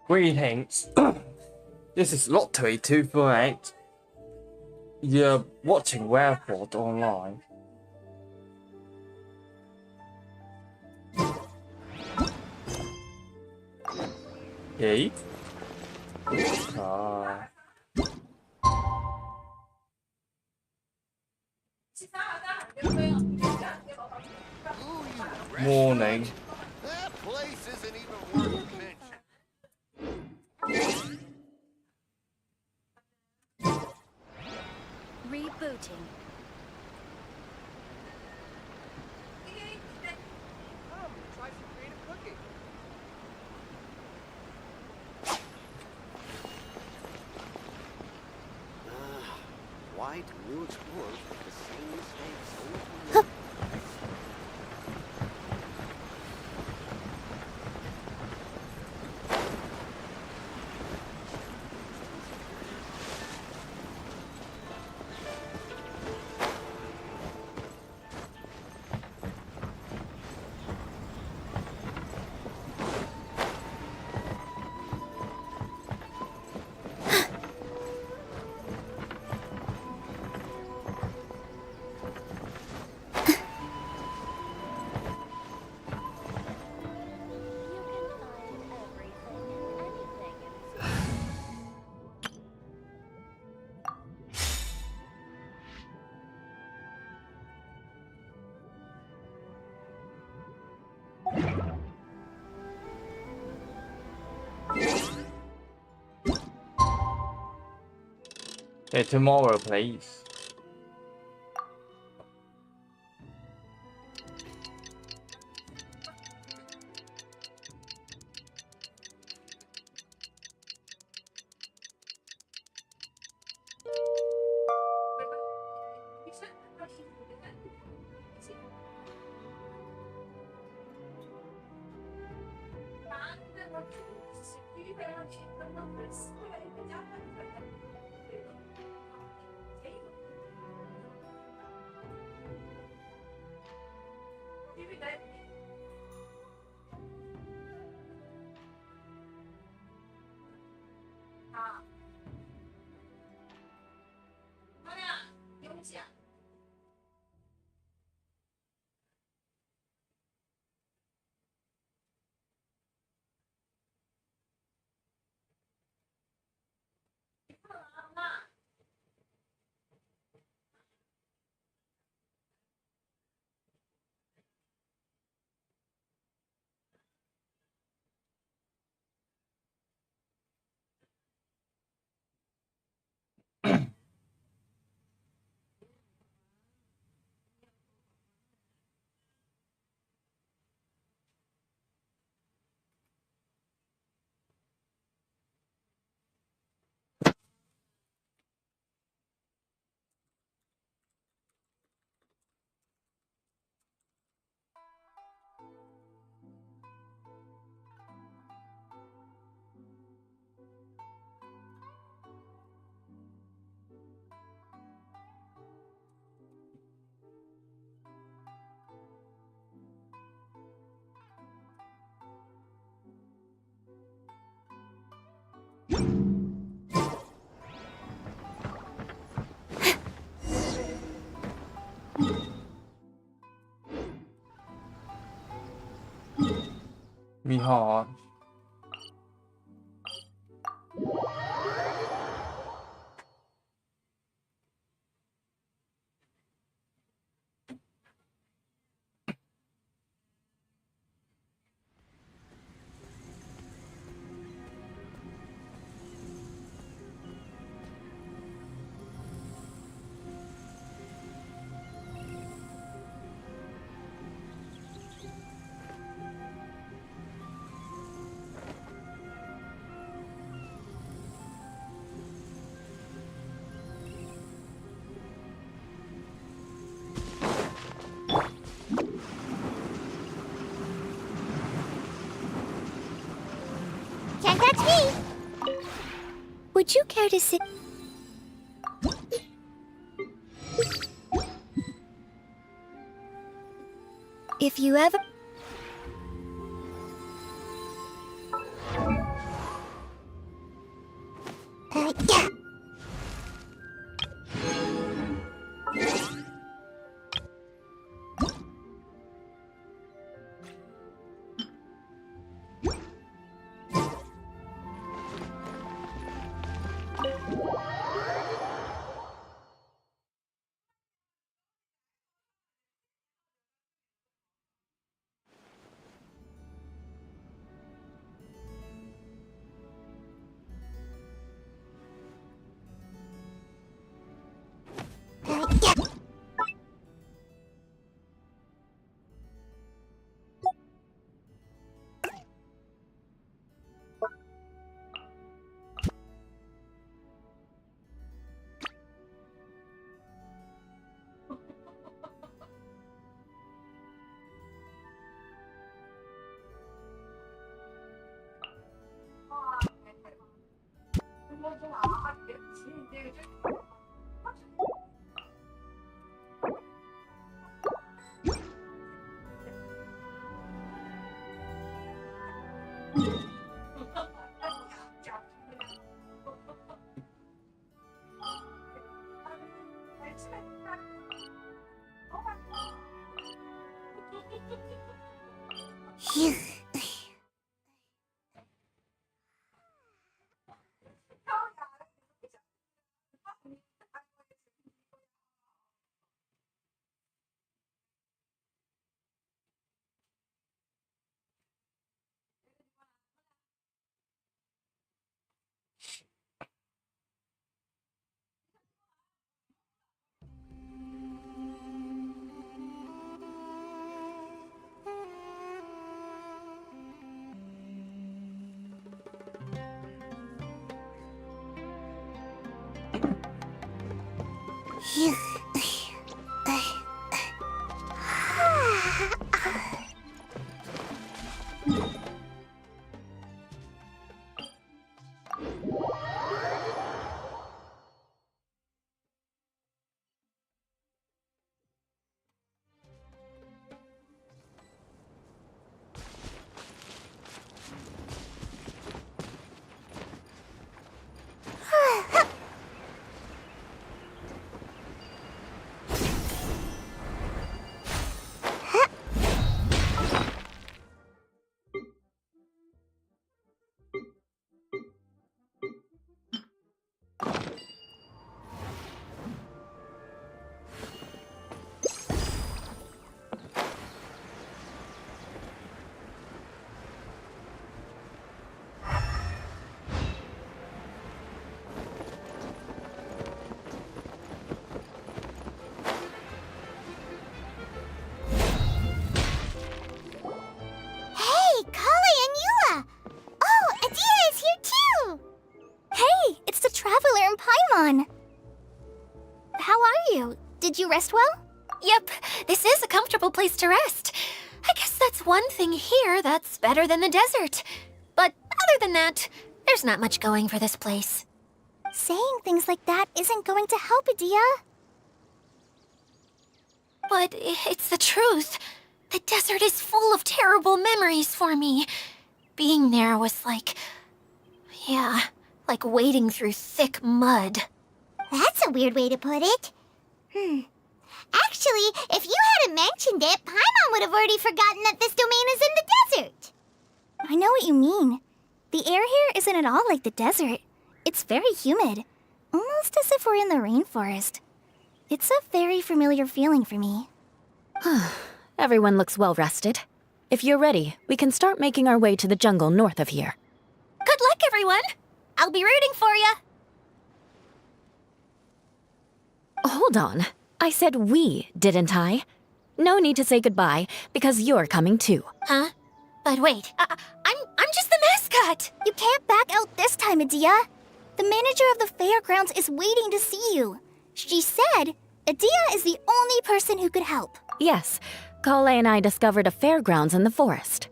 Greetings. This is Lottery248. You're watching Whereford Online. Hey? Morning. That place isn't even worth mentioning. Rebooting. Come, try some creative cooking. Why do new explorers make the same mistakes over and over? Hey, tomorrow, please. We hard. Can't touch me! Would you care to sit? If you ever... Phew. Phew. Hey, Kali and Eula! Oh, Adia is here too! Hey, it's the Traveler and Paimon! How are you? Did you rest well? Yep, this is a comfortable place to rest. I guess that's one thing here that's better than the desert. But other than that, there's not much going for this place. Saying things like that isn't going to help, Adia. But it's the truth. The desert is full of terrible memories for me. Being there was like wading through thick mud. That's a weird way to put it. Actually, if you hadn't mentioned it, Paimon would have already forgotten that this domain is in the desert. I know what you mean. The air here isn't at all like the desert. It's very humid, almost as if we're in the rainforest. It's a very familiar feeling for me. Everyone looks well rested. If you're ready, we can start making our way to the jungle north of here. Good luck, everyone! I'll be rooting for you. Hold on. I said we, didn't I? No need to say goodbye, because you're coming too. Huh? But wait, I'm just the mascot! You can't back out this time, Adia. The manager of the fairgrounds is waiting to see you. She said Adia is the only person who could help. Yes, Kale and I discovered a fairgrounds in the forest.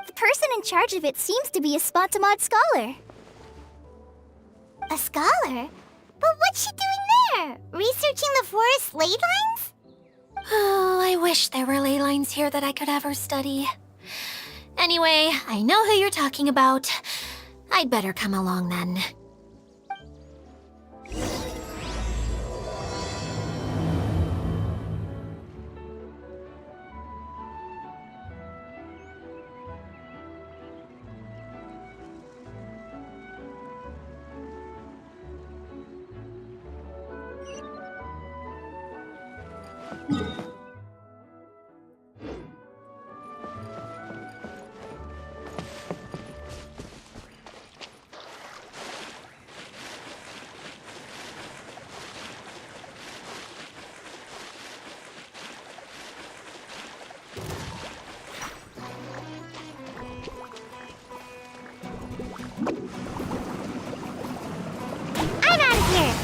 The person in charge of it seems to be a Spontamod scholar. A scholar? But what's she doing there? Researching the forest ley lines? Oh, I wish there were ley lines here that I could ever study. Anyway, I know who you're talking about. I'd better come along then. I'm out of here!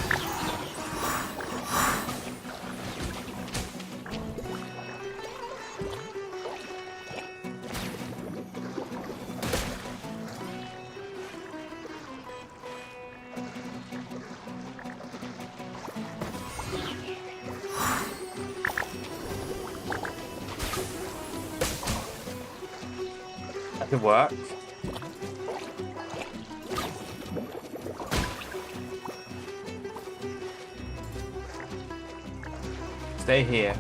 That could work. Stay here.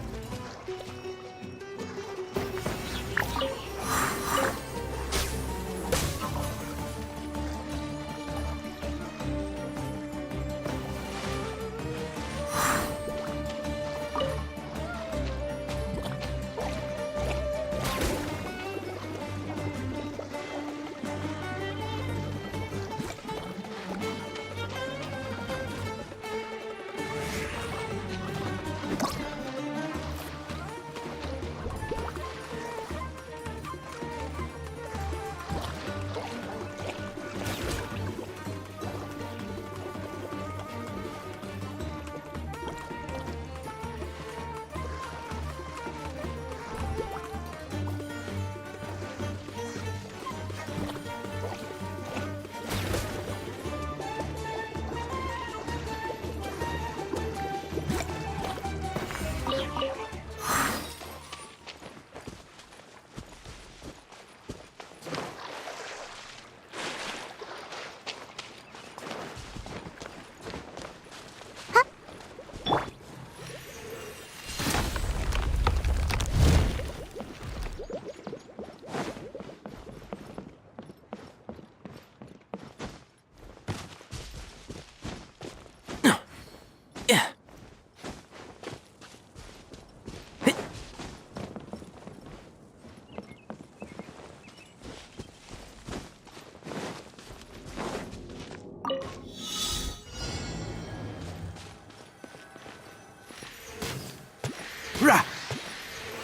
Rah!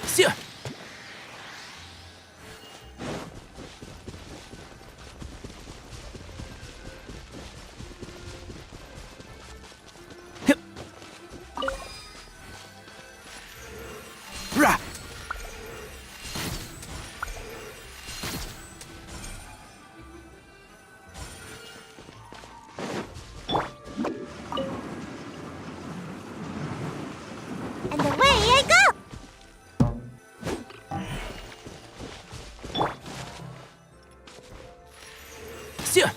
Sia! Hip! Rah! And away I go! Sia!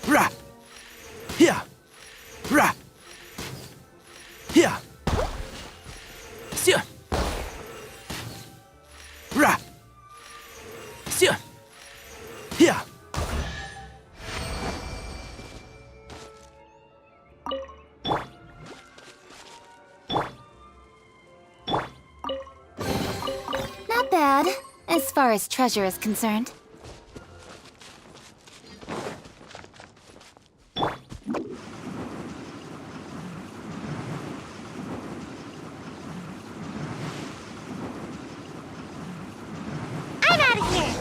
Rah! Here! Rah! Here! Sia! Rah! Sia! Here! Not bad, as far as treasure is concerned. I'm out of here!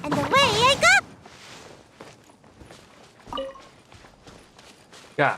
And away I go! Yeah.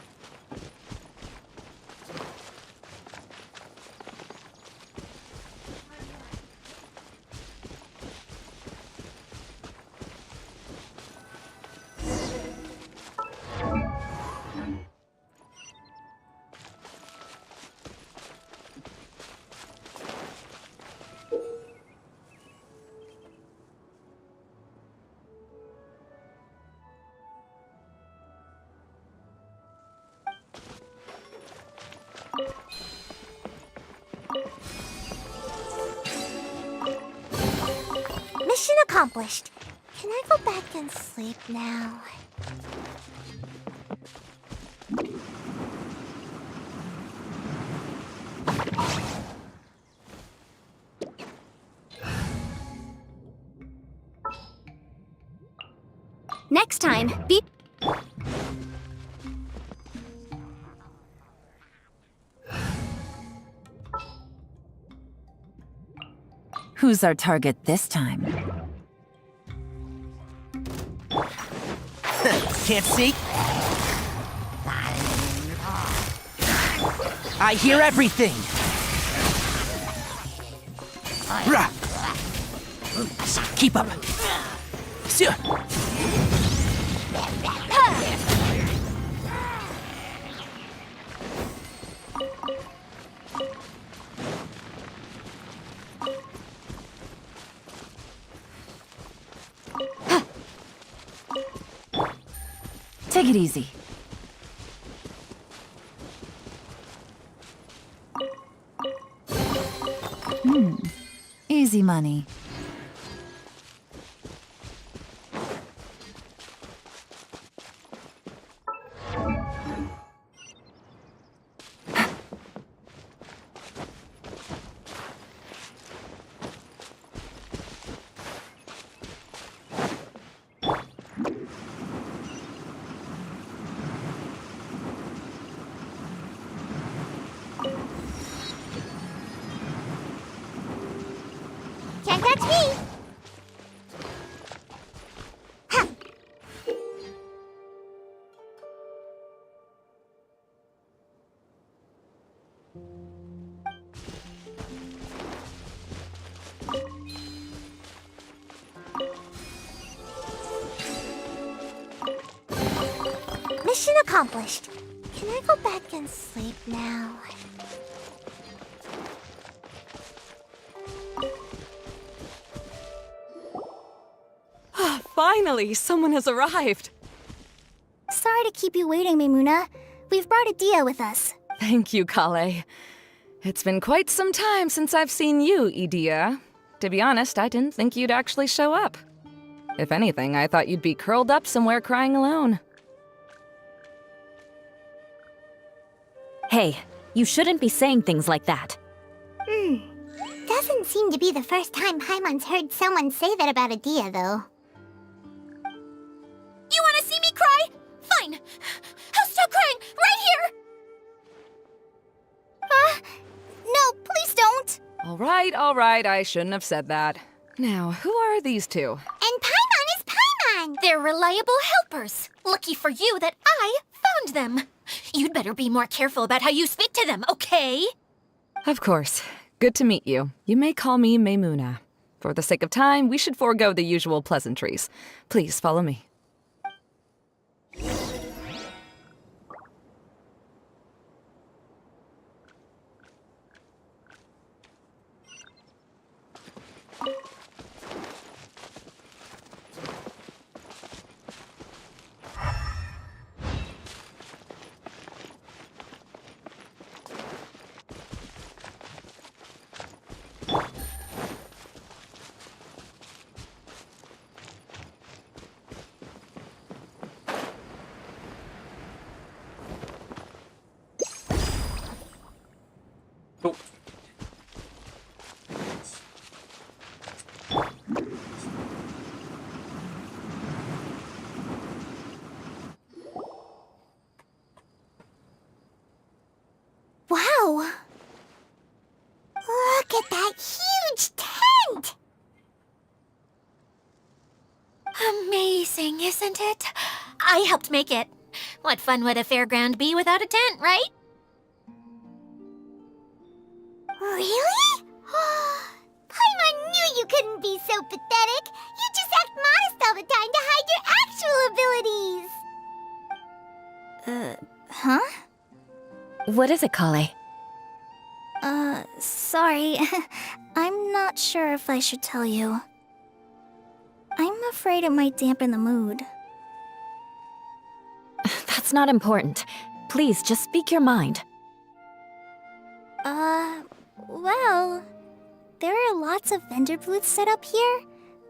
Mission accomplished. Can I go back and sleep now? Next time, be... Who's our target this time? Can't see? I hear everything! Rah! Keep up. Sia! Take it easy. Easy money. Can't catch me! Ha! Mission accomplished. Can I go back and sleep now? Finally, someone has arrived. Sorry to keep you waiting, Maimuna. We've brought Adia with us. Thank you, Kale. It's been quite some time since I've seen you, Idia. To be honest, I didn't think you'd actually show up. If anything, I thought you'd be curled up somewhere crying alone. Hey, you shouldn't be saying things like that. Doesn't seem to be the first time Paimon's heard someone say that about Adia, though. You want to see me cry? Fine. I'll stop crying right here. No, please don't! All right, I shouldn't have said that. Now, who are these two? And Paimon is Paimon! They're reliable helpers. Lucky for you that I found them. You'd better be more careful about how you speak to them, okay? Of course. Good to meet you. You may call me Maimuna. For the sake of time, we should forego the usual pleasantries. Please follow me. Oh. Wow! Look at that huge tent! Amazing, isn't it? I helped make it. What fun would a fairground be without a tent, right? Really? Paimon knew you couldn't be so pathetic. You just act modest all the time to hide your actual abilities. Huh? What is it, Kale? Sorry. I'm not sure if I should tell you. I'm afraid it might dampen the mood. That's not important. Please, just speak your mind. Well, there are lots of vendor booths set up here,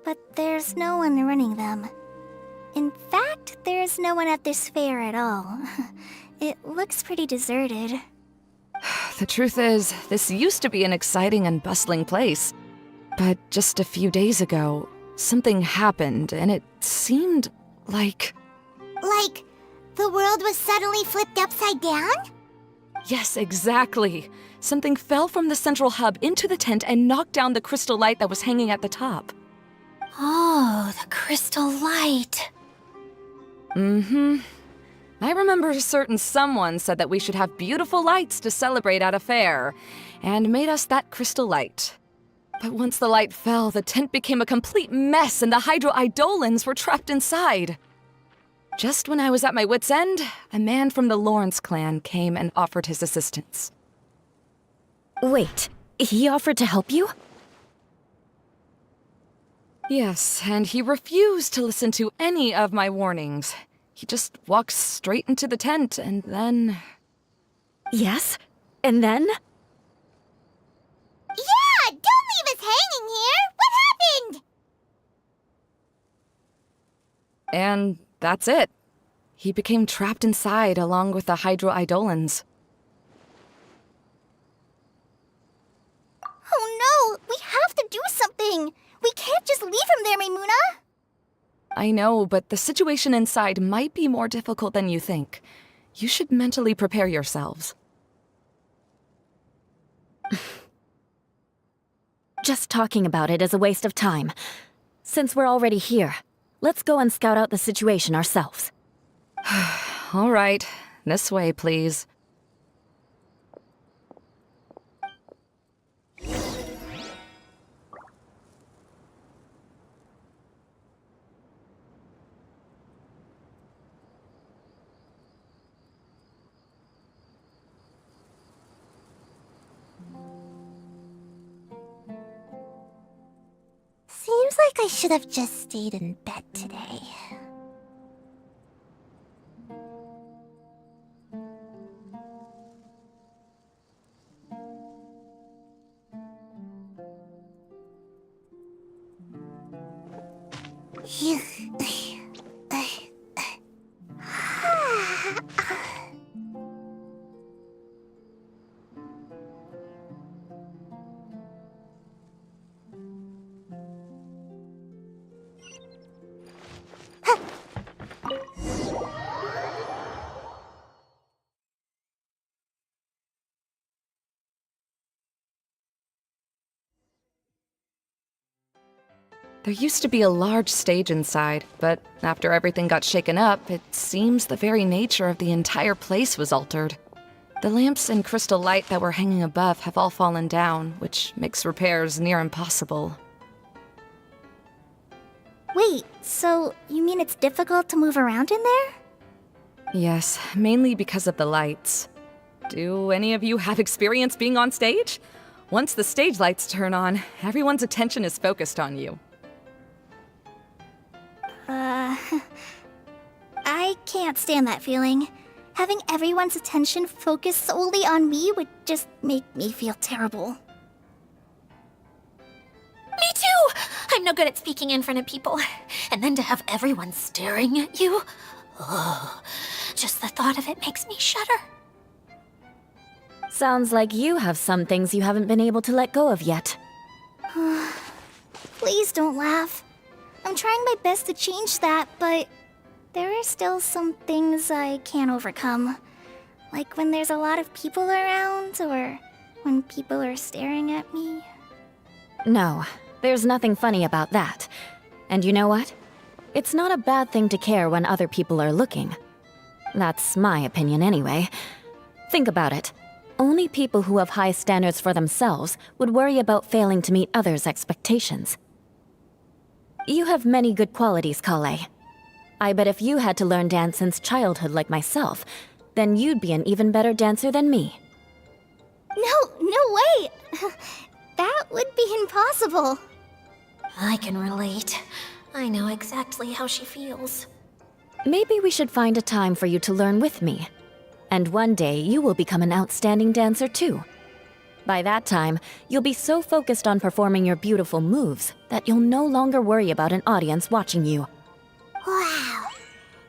but there's no one running them. In fact, there's no one at this fair at all. It looks pretty deserted. The truth is, this used to be an exciting and bustling place. But just a few days ago, something happened, and it seemed like... Like, the world was suddenly flipped upside down? Yes, exactly. Something fell from the central hub into the tent and knocked down the crystal light that was hanging at the top. Oh, the crystal light. Mm-hmm. I remember a certain someone said that we should have beautiful lights to celebrate at a fair, and made us that crystal light. But once the light fell, the tent became a complete mess and the hydro-eidolons were trapped inside. Just when I was at my wit's end, a man from the Lawrence clan came and offered his assistance. Wait, he offered to help you? Yes, and he refused to listen to any of my warnings. He just walked straight into the tent and then... Yes? And then? Yeah, don't leave us hanging here! What happened? And that's it. He became trapped inside along with the hydro-eidolons. Oh no! We have to do something! We can't just leave him there, Maimuna! I know, but the situation inside might be more difficult than you think. You should mentally prepare yourselves. Just talking about it is a waste of time. Since we're already here, let's go and scout out the situation ourselves. All right, this way, please. Seems like I should have just stayed in bed today. There used to be a large stage inside, but after everything got shaken up, it seems the very nature of the entire place was altered. The lamps and crystal light that were hanging above have all fallen down, which makes repairs near impossible. Wait, so you mean it's difficult to move around in there? Yes, mainly because of the lights. Do any of you have experience being on stage? Once the stage lights turn on, everyone's attention is focused on you. I can't stand that feeling. Having everyone's attention focused solely on me would just make me feel terrible. Me too! I'm no good at speaking in front of people. And then to have everyone staring at you. Oh, just the thought of it makes me shudder. Sounds like you have some things you haven't been able to let go of yet. Please don't laugh. I'm trying my best to change that, but there are still some things I can't overcome. Like when there's a lot of people around, or when people are staring at me. No, there's nothing funny about that. And you know what? It's not a bad thing to care when other people are looking. That's my opinion anyway. Think about it. Only people who have high standards for themselves would worry about failing to meet others' expectations. You have many good qualities, Kale. I bet if you had to learn dance since childhood like myself, then you'd be an even better dancer than me. No way! That would be impossible. I can relate. I know exactly how she feels. Maybe we should find a time for you to learn with me. And one day you will become an outstanding dancer too. By that time, you'll be so focused on performing your beautiful moves that you'll no longer worry about an audience watching you. Wow.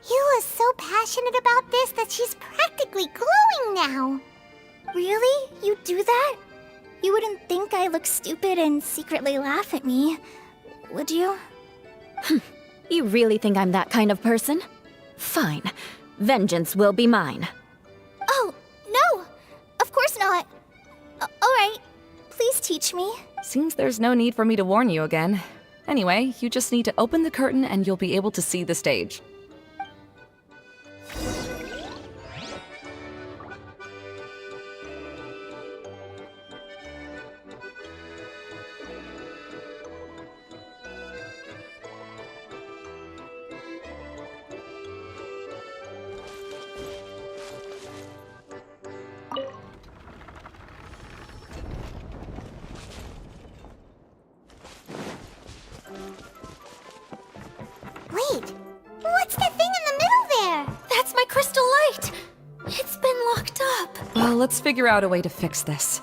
You are so passionate about this that she's practically glowing now. Really? You do that? You wouldn't think I look stupid and secretly laugh at me, would you? You really think I'm that kind of person? Fine. Vengeance will be mine. Oh, no! Of course not. Alright, please teach me. Seems there's no need for me to warn you again. Anyway, you just need to open the curtain and you'll be able to see the stage. Well, let's figure out a way to fix this.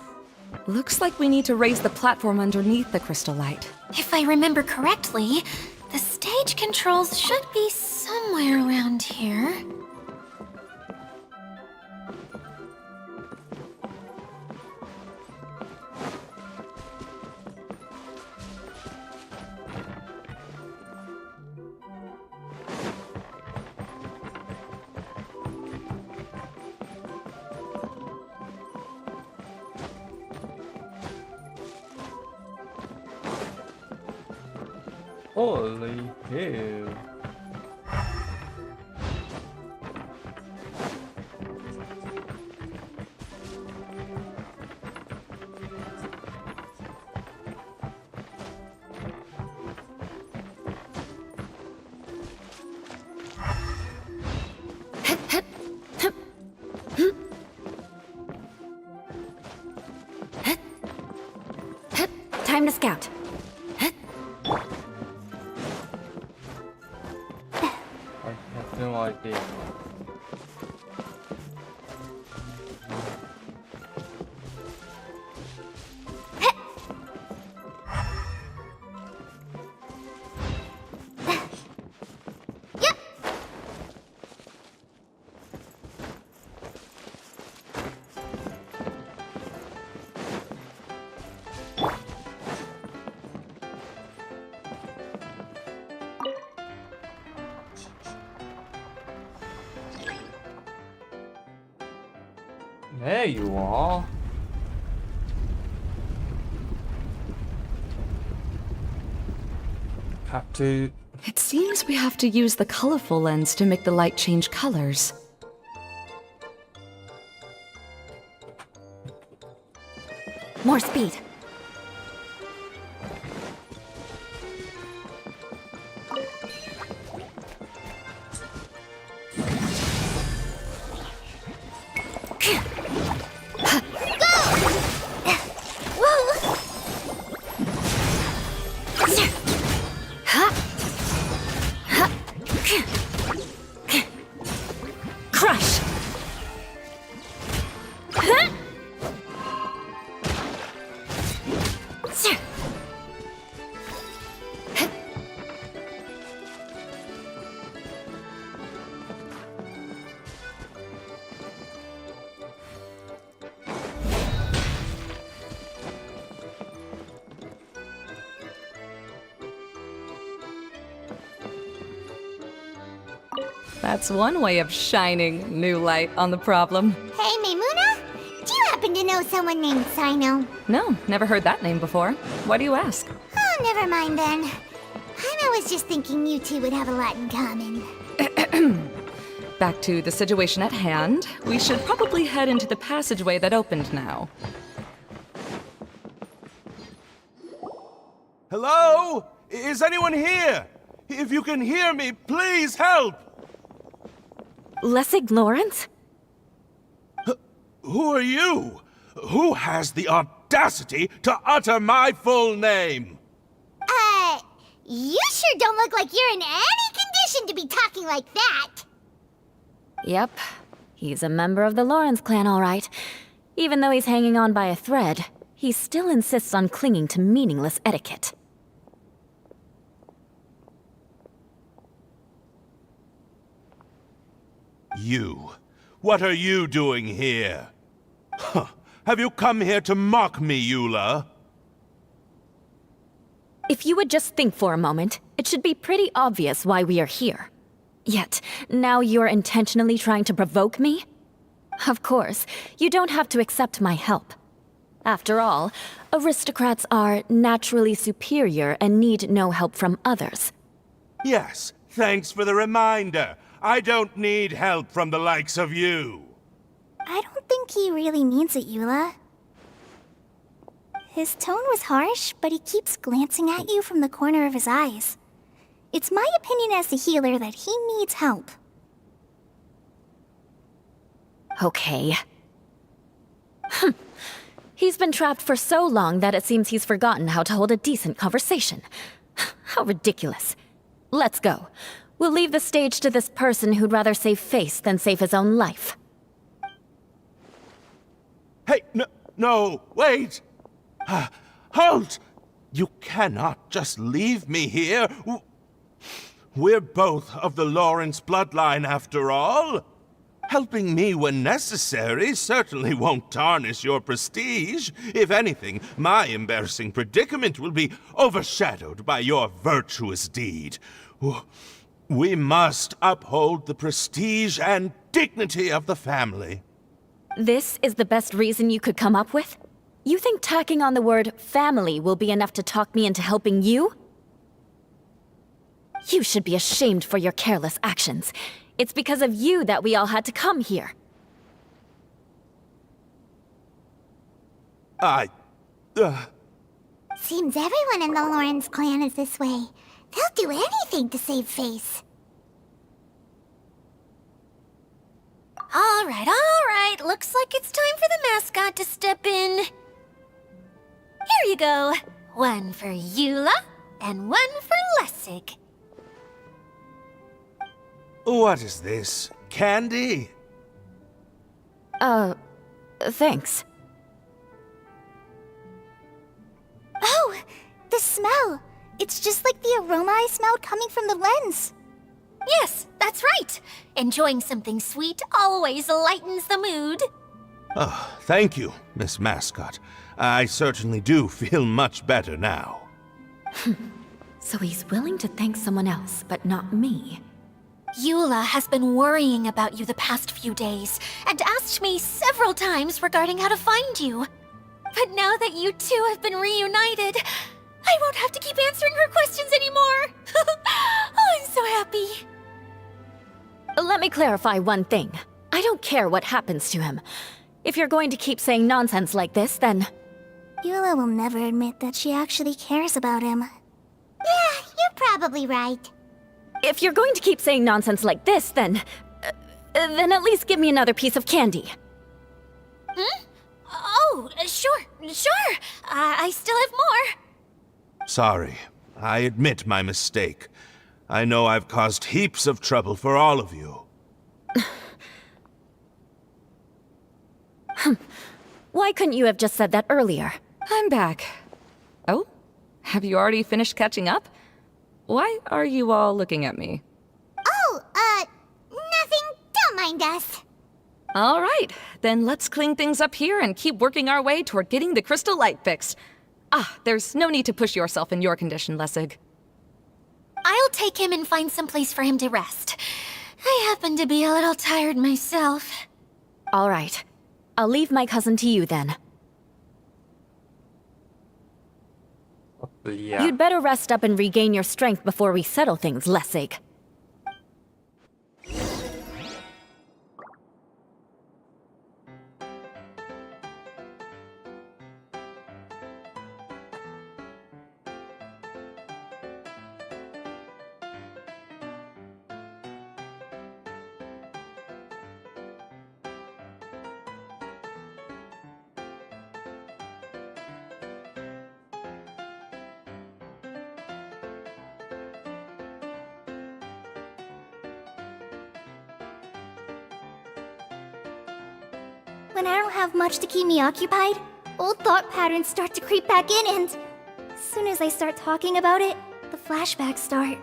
Looks like we need to raise the platform underneath the crystal light. If I remember correctly, the stage controls should be somewhere around here. Holy hell. Time to scout. I have no idea. There you are. Have to... It seems we have to use the colorful lens to make the light change colors. More speed. Crush! That's one way of shining new light on the problem. Hey, Maymuna? Do you happen to know someone named Sino? No, never heard that name before. Why do you ask? Oh, never mind then. I was just thinking you two would have a lot in common. Back to the situation at hand. We should probably head into the passageway that opened now. Hello? Is anyone here? If you can hear me, please help! Lessig Lawrence? Who are you? Who has the audacity to utter my full name? You sure don't look like you're in any condition to be talking like that. Yep. He's a member of the Lawrence clan, all right. Even though he's hanging on by a thread, he still insists on clinging to meaningless etiquette. You. What are you doing here? Huh. Have you come here to mock me, Eula? If you would just think for a moment, it should be pretty obvious why we are here. Yet, now you're intentionally trying to provoke me? Of course, you don't have to accept my help. After all, aristocrats are naturally superior and need no help from others. Yes, thanks for the reminder. I don't need help from the likes of you. I don't think he really means it, Eula. His tone was harsh, but he keeps glancing at you from the corner of his eyes. It's my opinion as the healer that he needs help. Okay. He's been trapped for so long that it seems he's forgotten how to hold a decent conversation. How ridiculous. Let's go. We'll leave the stage to this person who'd rather save face than save his own life. Hey, no, wait! Halt! You cannot just leave me here. We're both of the Lawrence bloodline, after all. Helping me when necessary certainly won't tarnish your prestige. If anything, my embarrassing predicament will be overshadowed by your virtuous deed. We must uphold the prestige and dignity of the family. This is the best reason you could come up with? You think tacking on the word family will be enough to talk me into helping you? You should be ashamed for your careless actions. It's because of you that we all had to come here. Seems everyone in the Lawrence clan is this way. They'll do anything to save face. All right. Looks like it's time for the mascot to step in. Here you go. One for Eula, and one for Lessig. What is this? Candy? Thanks. Oh, the smell. It's just like the aroma I smelled coming from the lens. Yes, that's right. Enjoying something sweet always lightens the mood. Oh, thank you, Miss Mascot. I certainly do feel much better now. So he's willing to thank someone else, but not me. Eula has been worrying about you the past few days, and asked me several times regarding how to find you. But now that you two have been reunited, I won't have to keep answering her questions anymore. Oh, I'm so happy. Let me clarify one thing. I don't care what happens to him. If you're going to keep saying nonsense like this, then... Eula will never admit that she actually cares about him. Yeah, you're probably right. If you're going to keep saying nonsense like this, then at least give me another piece of candy. Hmm? Oh, sure. I still have more. Sorry. I admit my mistake. I know I've caused heaps of trouble for all of you. Why couldn't you have just said that earlier? I'm back. Oh? Have you already finished catching up? Why are you all looking at me? Oh, nothing. Don't mind us. All right, then let's clean things up here and keep working our way toward getting the crystal light fixed. There's no need to push yourself in your condition, Lessig. I'll take him and find some place for him to rest. I happen to be a little tired myself. All right. I'll leave my cousin to you then. Yeah. You'd better rest up and regain your strength before we settle things, Lessig. When I don't have much to keep me occupied, old thought patterns start to creep back in and... as soon as I start talking about it, the flashbacks start.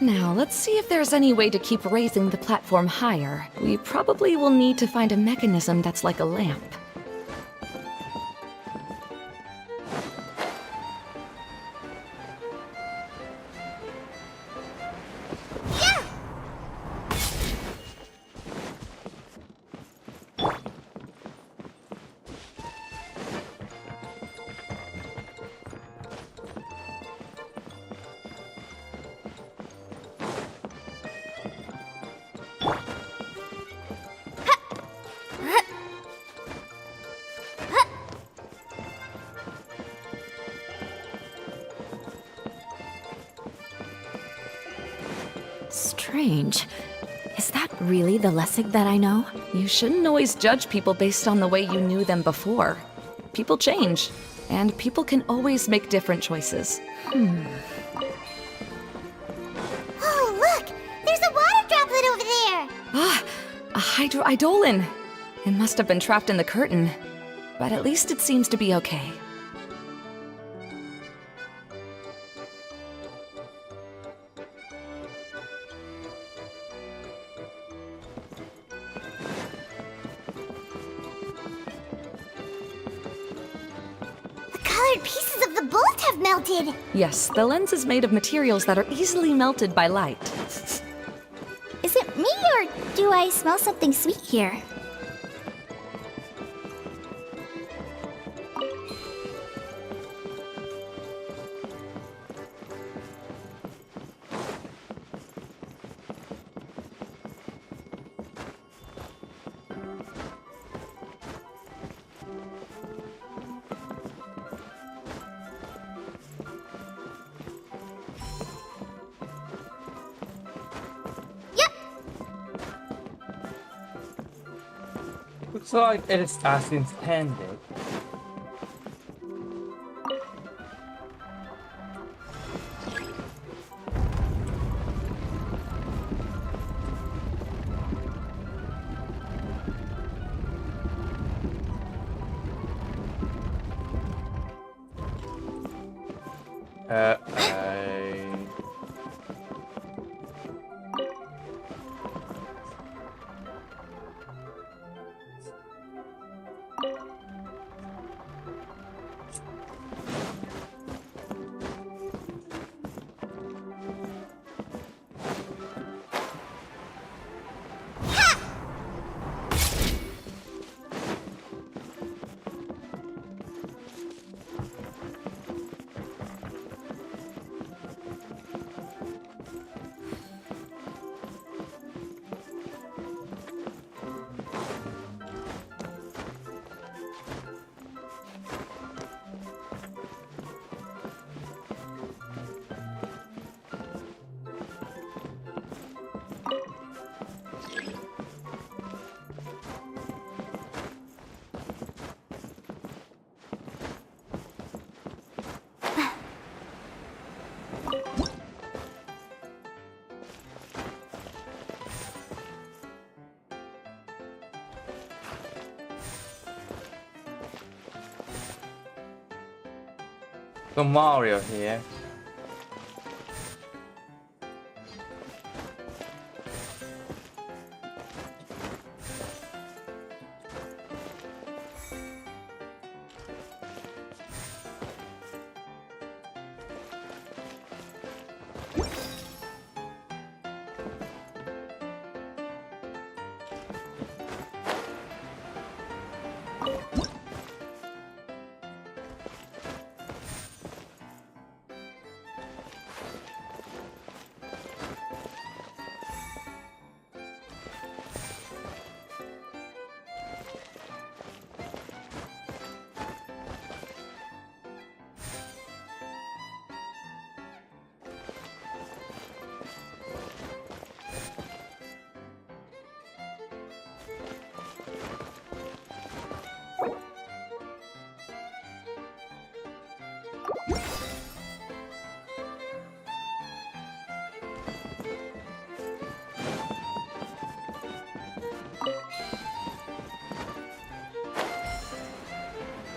Now, let's see if there's any way to keep raising the platform higher. We probably will need to find a mechanism that's like a lamp. strange. Is that really the Lessig that I know? You shouldn't always judge people based on the way you knew them before. People change, and people can always make different choices. Oh, look! There's a water droplet over there! Ah, a hydroidolin! It must have been trapped in the curtain, but at least it seems to be okay. The colored pieces of the bullet have melted! Yes, the lens is made of materials that are easily melted by light. Is it me, or do I smell something sweet here? Looks like it is as intended. So Mario here.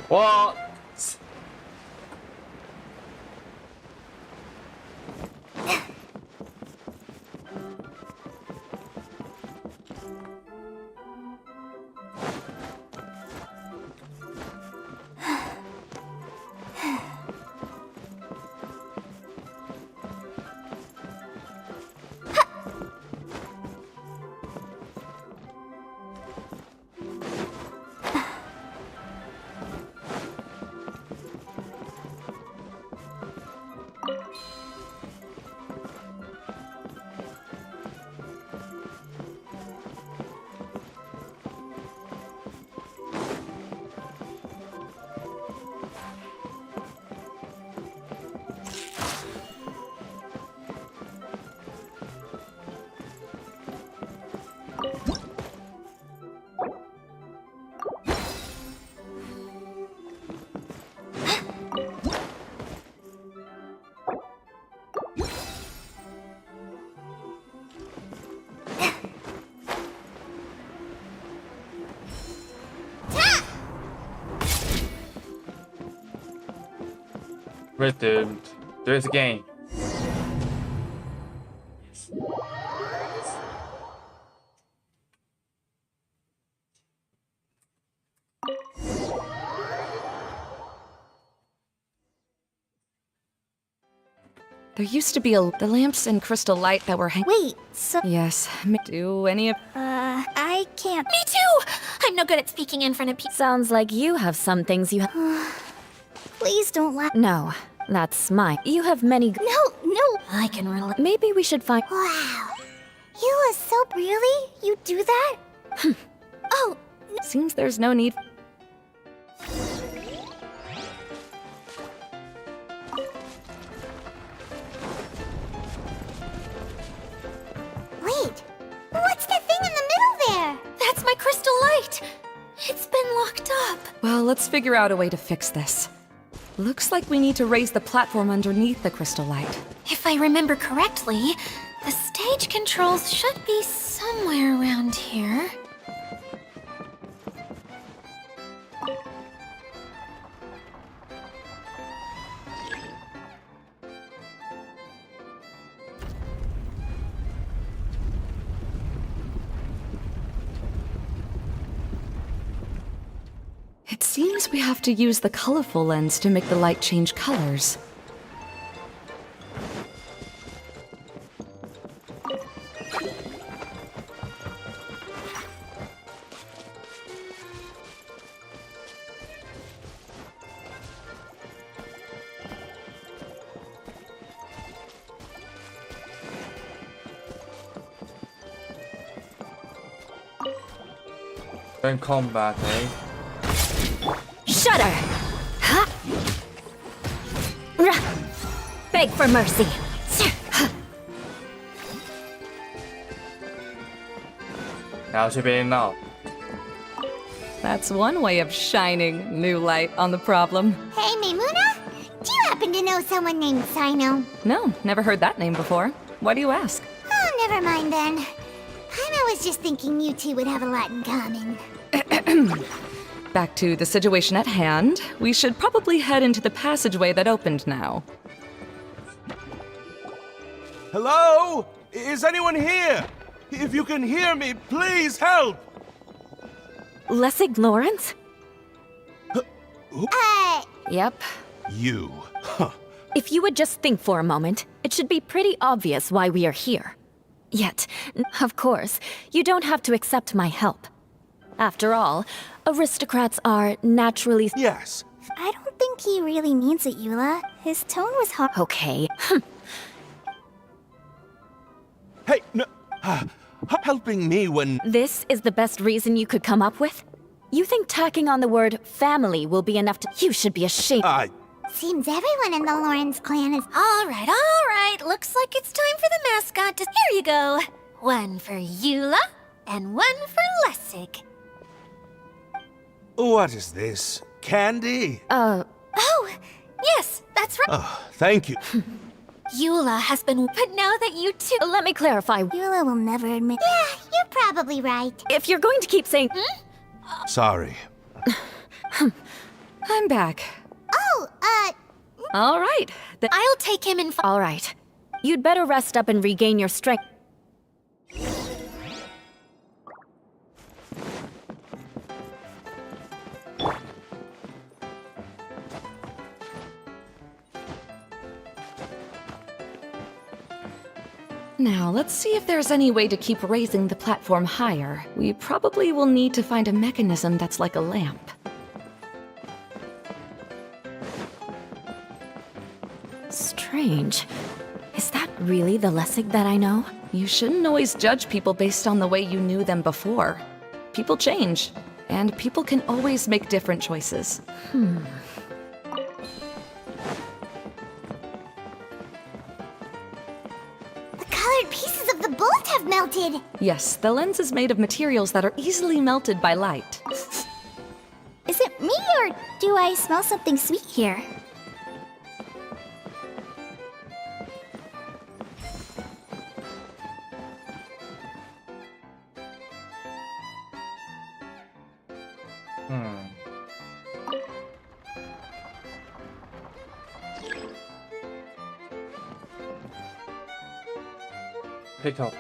What? We're doomed. There's a game. There used to be the lamps and crystal light that were Wait, so Yes. Do any of... I can't. Me too! I'm no good at speaking in front of people. Sounds like you have some things you Please don't laugh. No, that's mine. You have many. No. I can relate. Maybe we should find. Wow. You are so really? You do that? Oh, Seems there's no need... wait. What's that thing in the middle there? That's my crystal light! It's been locked up. Well, let's figure out a way to fix this. Looks like we need to raise the platform underneath the crystal light. If I remember correctly, the stage controls should be somewhere around here. It seems we have to use the colorful lens to make the light change colors. We're in combat, eh? Shudder! Huh? Beg for mercy. Now should be enough. That's one way of shining new light on the problem. Hey, Maimuna? Do you happen to know someone named Sino? No, never heard that name before. Why do you ask? Oh, never mind then. I was just thinking you two would have a lot in common. Back to the situation at hand. We should probably head into the passageway that opened now. Hello? Is anyone here? If you can hear me, please help! Lessig Lawrence? Yep. You. Huh. If you would just think for a moment, it should be pretty obvious why we are here. Yet, of course, you don't have to accept my help. After all, aristocrats are naturally... Yes. I don't think he really means it, Eula. His tone was hard. Okay. Hey, no. Helping me when... This is the best reason you could come up with? You think tacking on the word family will be enough to... You should be ashamed. Seems everyone in the Lawrence clan is... All right. Looks like it's time for the mascot to... Here you go. One for Eula, and one for Lessig. What is this? Candy? Oh, yes, that's right. Oh, thank you. Eula has been... But now that you two... Let me clarify. Eula will never admit... Yeah, you're probably right. If you're going to keep saying... Sorry. I'm back. Oh, All right. I'll take him in... All right. You'd better rest up and regain your strength. Now, let's see if there's any way to keep raising the platform higher. We probably will need to find a mechanism that's like a lamp. Strange. Is that really the Lessig that I know? You shouldn't always judge people based on the way you knew them before. People change, and people can always make different choices. the colored pieces of the bolt have melted. Yes, the lens is made of materials that are easily melted by light. Is it me, or do I smell something sweet here? pick up.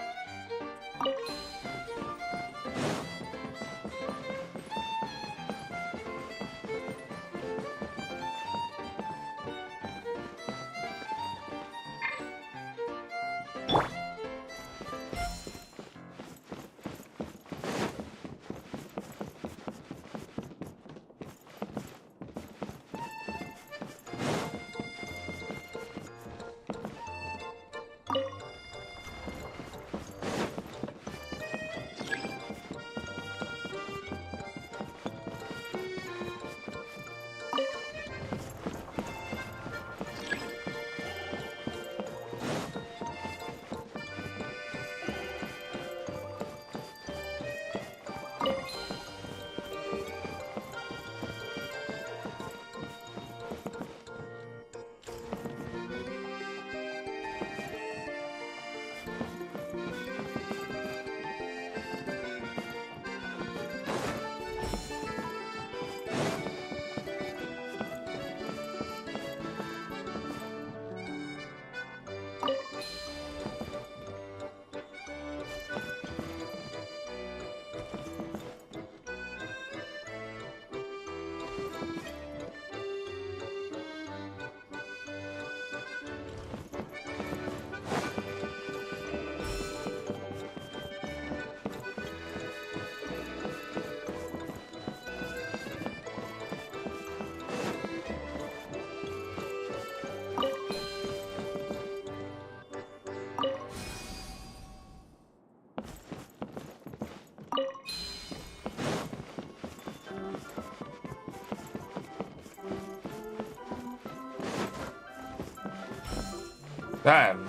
Damn.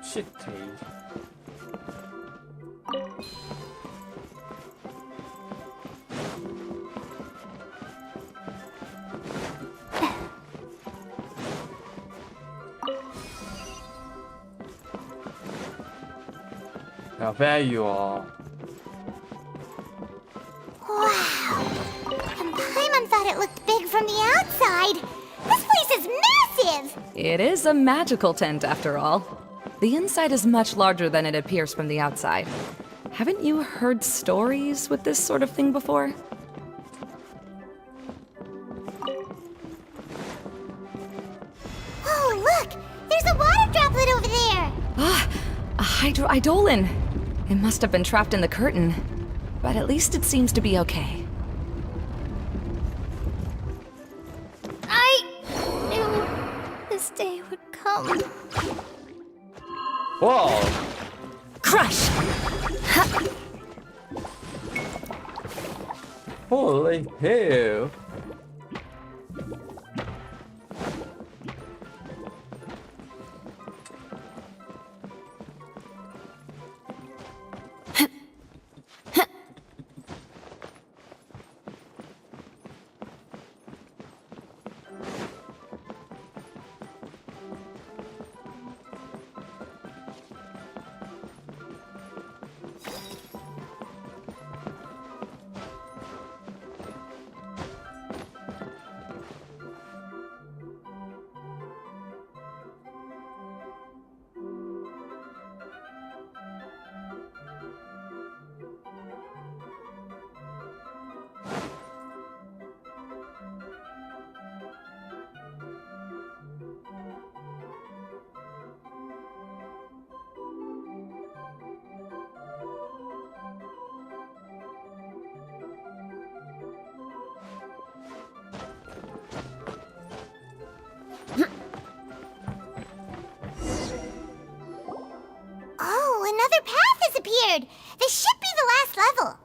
Shitty. Now there you are. Wow. And Paimon thought it looked big from the outside. This place is massive! It is a magical tent, after all. The inside is much larger than it appears from the outside. Haven't you heard stories with this sort of thing before? Oh, look! There's a water droplet over there! Ah, a hydroidolin. It must have been trapped in the curtain. But at least it seems to be okay. I knew this day would come. Whoa! Crush! Holy hell! Oh, another path has appeared! This should be the last level!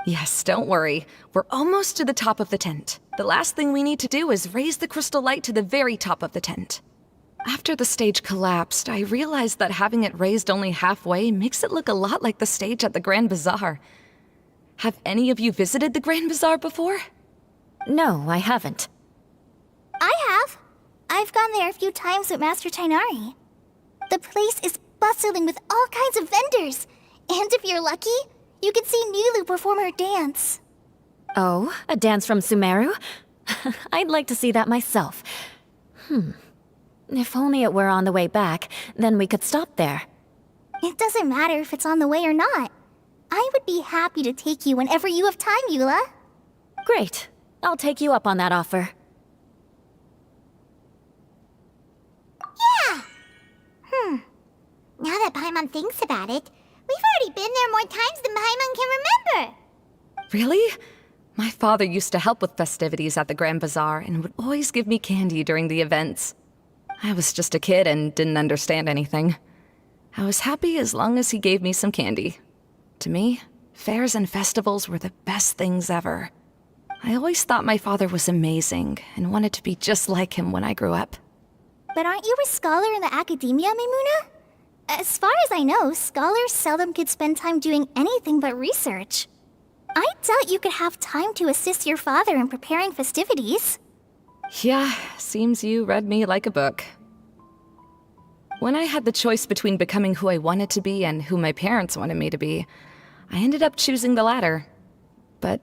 Yes, don't worry. We're almost to the top of the tent. The last thing we need to do is raise the crystal light to the very top of the tent. After the stage collapsed, I realized that having it raised only halfway makes it look a lot like the stage at the Grand Bazaar. Have any of you visited the Grand Bazaar before? No, I haven't. I have. I've gone there a few times with Master Tainari. The place is bustling with all kinds of vendors. And if you're lucky, you can see Nilu perform her dance. Oh, a dance from Sumeru? I'd like to see that myself. If only it were on the way back, then we could stop there. It doesn't matter if it's on the way or not. I would be happy to take you whenever you have time, Eula. Great. I'll take you up on that offer. Yeah! Now that Paimon thinks about it, we've already been there more times than Paimon can remember. Really? My father used to help with festivities at the Grand Bazaar and would always give me candy during the events. I was just a kid and didn't understand anything. I was happy as long as he gave me some candy. To me, fairs and festivals were the best things ever. I always thought my father was amazing and wanted to be just like him when I grew up. But aren't you a scholar in the academia, Maimuna? As far as I know, scholars seldom could spend time doing anything but research. I doubt you could have time to assist your father in preparing festivities. Yeah, seems you read me like a book. When I had the choice between becoming who I wanted to be and who my parents wanted me to be, I ended up choosing the latter. But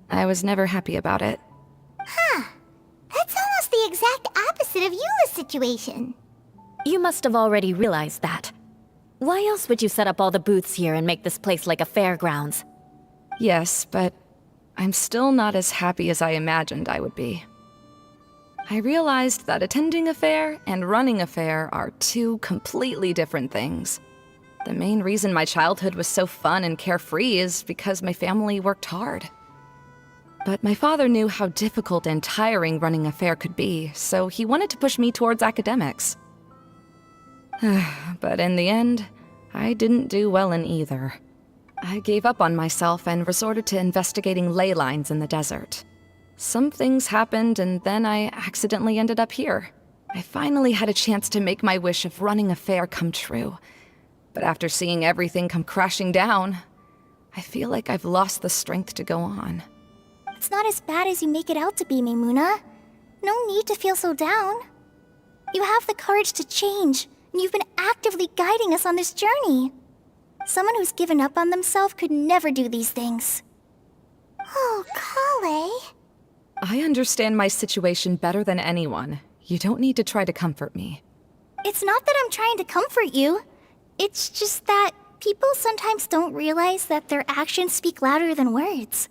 I was never happy about it. That's almost the exact opposite of Eula's situation. You must have already realized that. Why else would you set up all the booths here and make this place like a fairgrounds? Yes, but I'm still not as happy as I imagined I would be. I realized that attending a fair and running a fair are two completely different things. The main reason my childhood was so fun and carefree is because my family worked hard. But my father knew how difficult and tiring running a fair could be, so he wanted to push me towards academics. But in the end, I didn't do well in either. I gave up on myself and resorted to investigating ley lines in the desert. Some things happened, and then I accidentally ended up here. I finally had a chance to make my wish of running a fair come true. But after seeing everything come crashing down, I feel like I've lost the strength to go on. It's not as bad as you make it out to be, Maimuna. No need to feel so down. You have the courage to change, and you've been actively guiding us on this journey. Someone who's given up on themselves could never do these things. Oh, Kale. I understand my situation better than anyone. You don't need to try to comfort me. It's not that I'm trying to comfort you. It's just that people sometimes don't realize that their actions speak louder than words.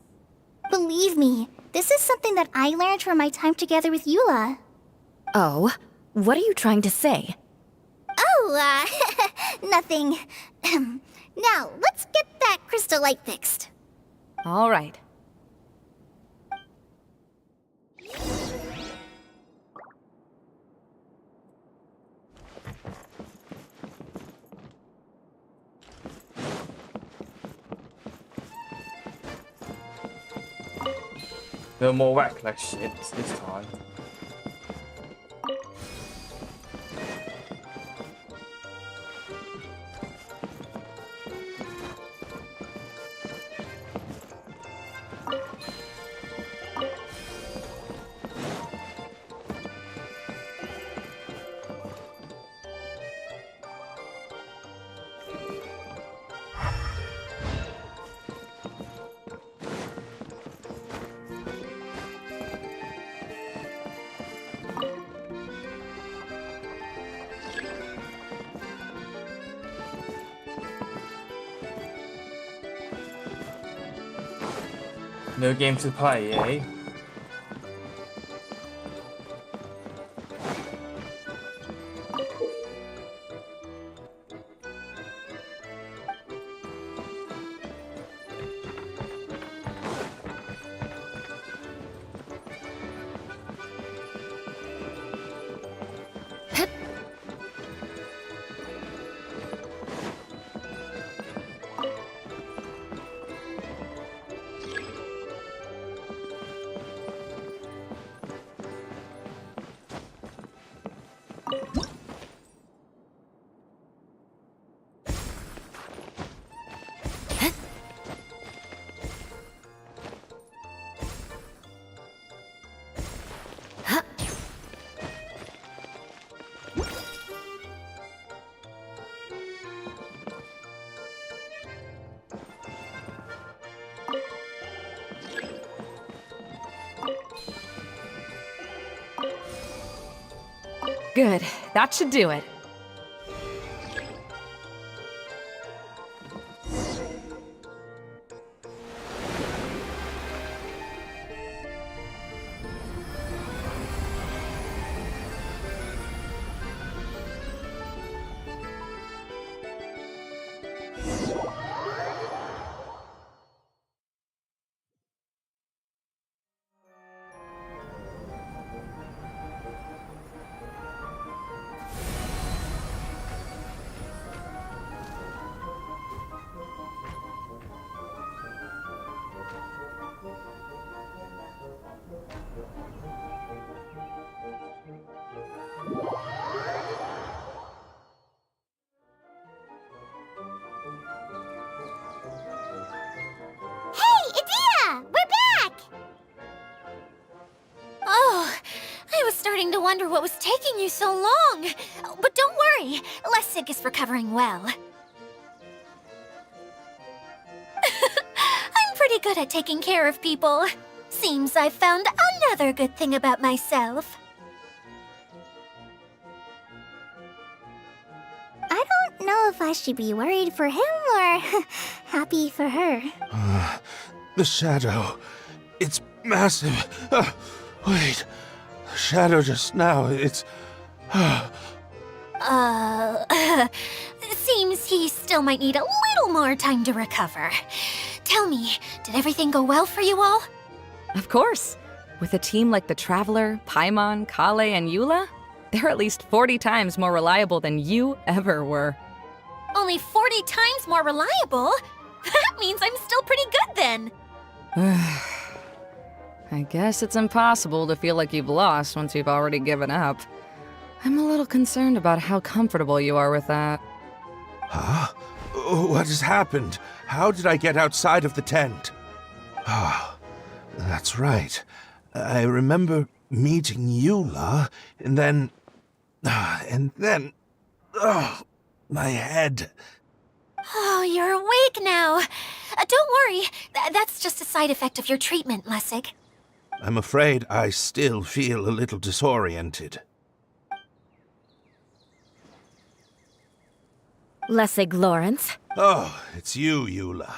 Believe me, this is something that I learned from my time together with Eula. Oh? What are you trying to say? Oh, nothing. Now, let's get that crystal light fixed. All right. No more reckless shits this time. No game to play, eh? Good. That should do it. Hey, Idea! We're back! Oh, I was starting to wonder what was taking you so long. But don't worry, Lessig is recovering well. I'm pretty good at taking care of people. Seems I've found another good thing about myself. I don't know if I should be worried for him or happy for her. The shadow. It's massive. Wait. The shadow just now. It's. Seems he still might need a little more time to recover. Tell me, did everything go well for you all? Of course. With a team like the Traveler, Paimon, Kale, and Eula, they're at least 40 times more reliable than you ever were. Only 40 times more reliable? That means I'm still pretty good then. I guess it's impossible to feel like you've lost once you've already given up. I'm a little concerned about how comfortable you are with that. Huh? What has happened? How did I get outside of the tent? Ah, that's right. I remember meeting Eula, and then... my head. Oh, you're awake now. Don't worry, that's just a side effect of your treatment, Lessig. I'm afraid I still feel a little disoriented. Lessig Lawrence. Oh, it's you, Eula.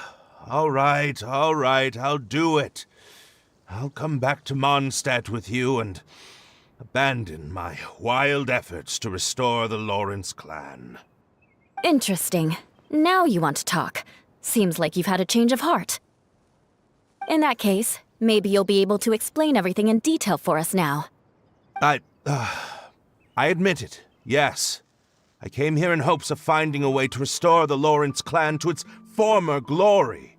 All right, I'll do it. I'll come back to Mondstadt with you and abandon my wild efforts to restore the Lawrence clan. Interesting. Now you want to talk. Seems like you've had a change of heart. In that case, maybe you'll be able to explain everything in detail for us now. I admit it, yes. I came here in hopes of finding a way to restore the Lawrence clan to its former glory.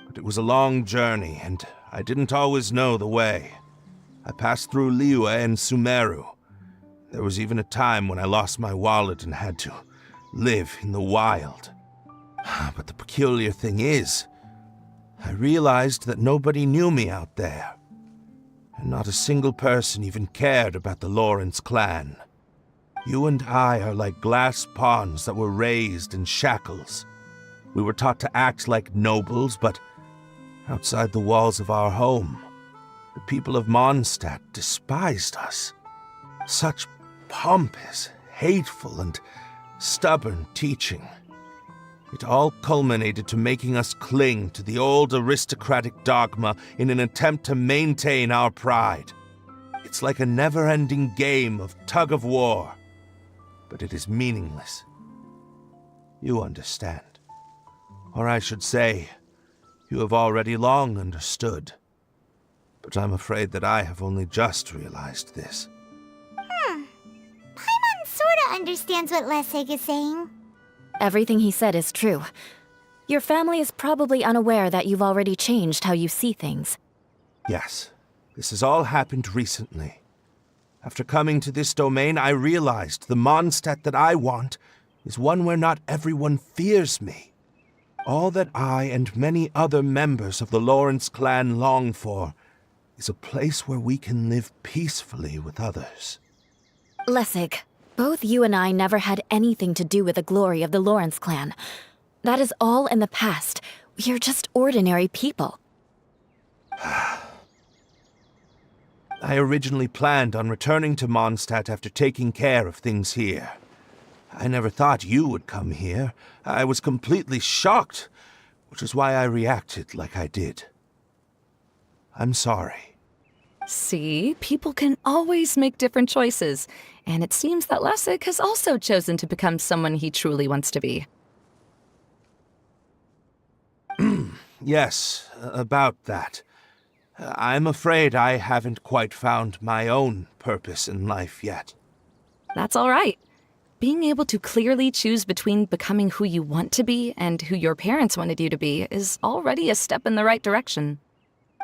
But it was a long journey, and I didn't always know the way. I passed through Liyue and Sumeru. There was even a time when I lost my wallet and had to live in the wild. But the peculiar thing is, I realized that nobody knew me out there. And not a single person even cared about the Lawrence clan. You and I are like glass pawns that were raised in shackles. We were taught to act like nobles, but outside the walls of our home, the people of Mondstadt despised us. Such pompous, hateful, and stubborn teaching. It all culminated to making us cling to the old aristocratic dogma in an attempt to maintain our pride. It's like a never-ending game of tug-of-war, but it is meaningless. You understand. Or I should say, you have already long understood. But I'm afraid that I have only just realized this. Paimon sorta understands what Lessig is saying. Everything he said is true. Your family is probably unaware that you've already changed how you see things. Yes, this has all happened recently. After coming to this domain, I realized the Mondstadt that I want is one where not everyone fears me. All that I and many other members of the Lawrence clan long for is a place where we can live peacefully with others. Lessig, both you and I never had anything to do with the glory of the Lawrence clan. That is all in the past. We are just ordinary people. I originally planned on returning to Mondstadt after taking care of things here. I never thought you would come here. I was completely shocked, which is why I reacted like I did. I'm sorry. See, people can always make different choices, and it seems that Lessig has also chosen to become someone he truly wants to be. Yes, about that. I'm afraid I haven't quite found my own purpose in life yet. That's all right. Being able to clearly choose between becoming who you want to be and who your parents wanted you to be is already a step in the right direction.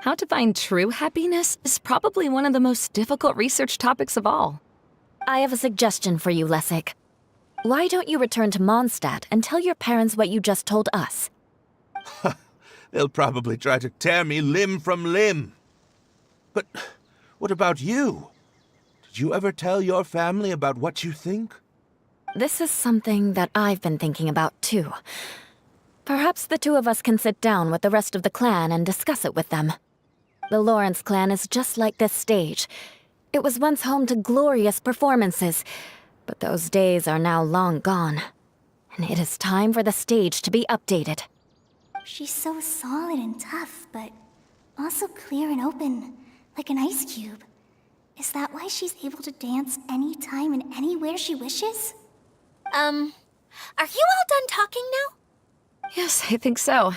How to find true happiness is probably one of the most difficult research topics of all. I have a suggestion for you, Lessig. Why don't you return to Mondstadt and tell your parents what you just told us? They'll probably try to tear me limb from limb. But what about you? Did you ever tell your family about what you think? This is something that I've been thinking about, too. Perhaps the two of us can sit down with the rest of the clan and discuss it with them. The Lawrence clan is just like this stage. It was once home to glorious performances, but those days are now long gone. And it is time for the stage to be updated. She's so solid and tough, but also clear and open, like an ice cube. Is that why she's able to dance anytime and anywhere she wishes? Are you all done talking now? Yes, I think so.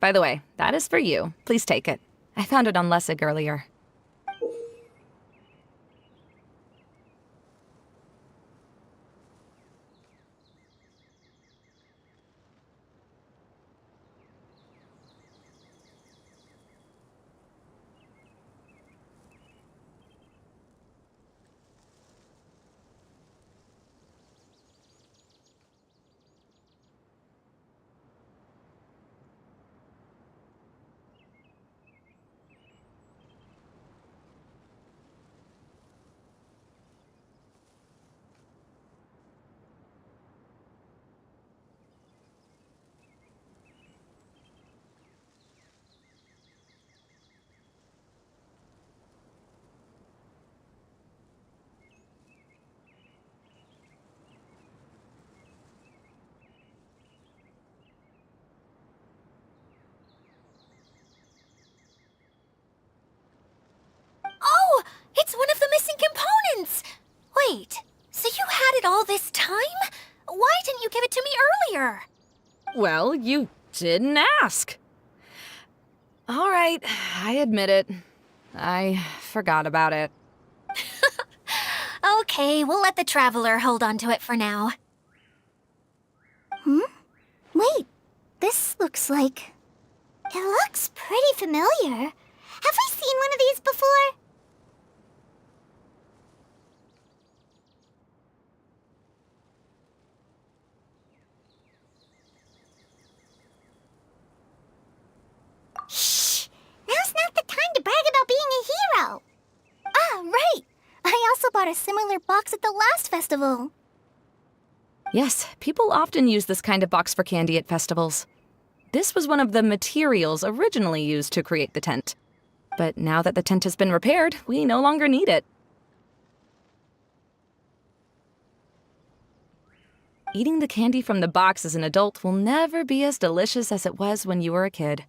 By the way, that is for you. Please take it. I found it on Lessig earlier. Oh, it's one of the missing components! Wait, so you had it all this time? Why didn't you give it to me earlier? Well, you didn't ask. All right, I admit it. I forgot about it. Okay, we'll let the Traveler hold on to it for now. Wait, this looks like... It looks pretty familiar. Have I seen one of these before? Shh! Now's not the time to brag about being a hero! Ah, right! I also bought a similar box at the last festival. Yes, people often use this kind of box for candy at festivals. This was one of the materials originally used to create the tent. But now that the tent has been repaired, we no longer need it. Eating the candy from the box as an adult will never be as delicious as it was when you were a kid.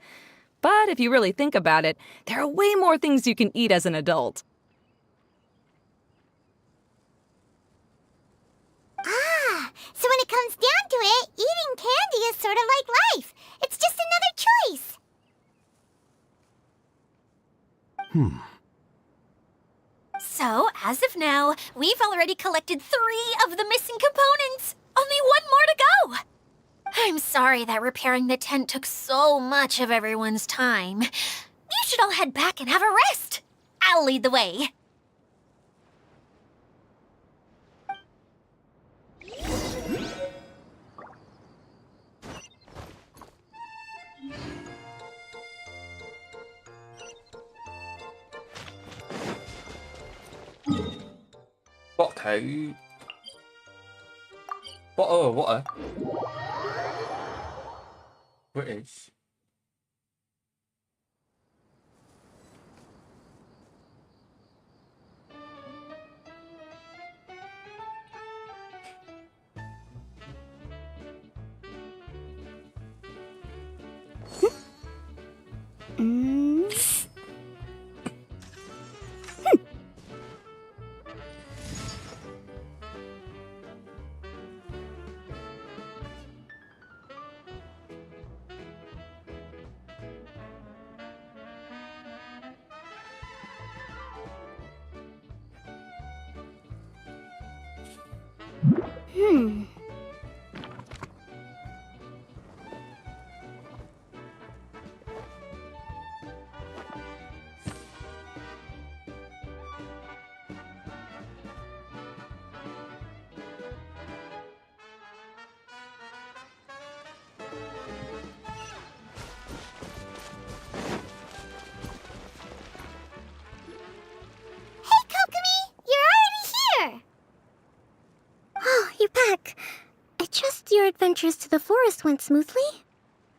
But if you really think about it, there are way more things you can eat as an adult. Ah, so when it comes down to it, eating candy is sort of like life. It's just another choice. So, as of now, we've already collected 3 of the missing components. Only 1 more to go. I'm sorry that repairing the tent took so much of everyone's time. You should all head back and have a rest. I'll lead the way. What out? What? Oh, what? British. Hey, Kokomi! You're already here! Oh, you're back. I trust your adventures to the forest went smoothly?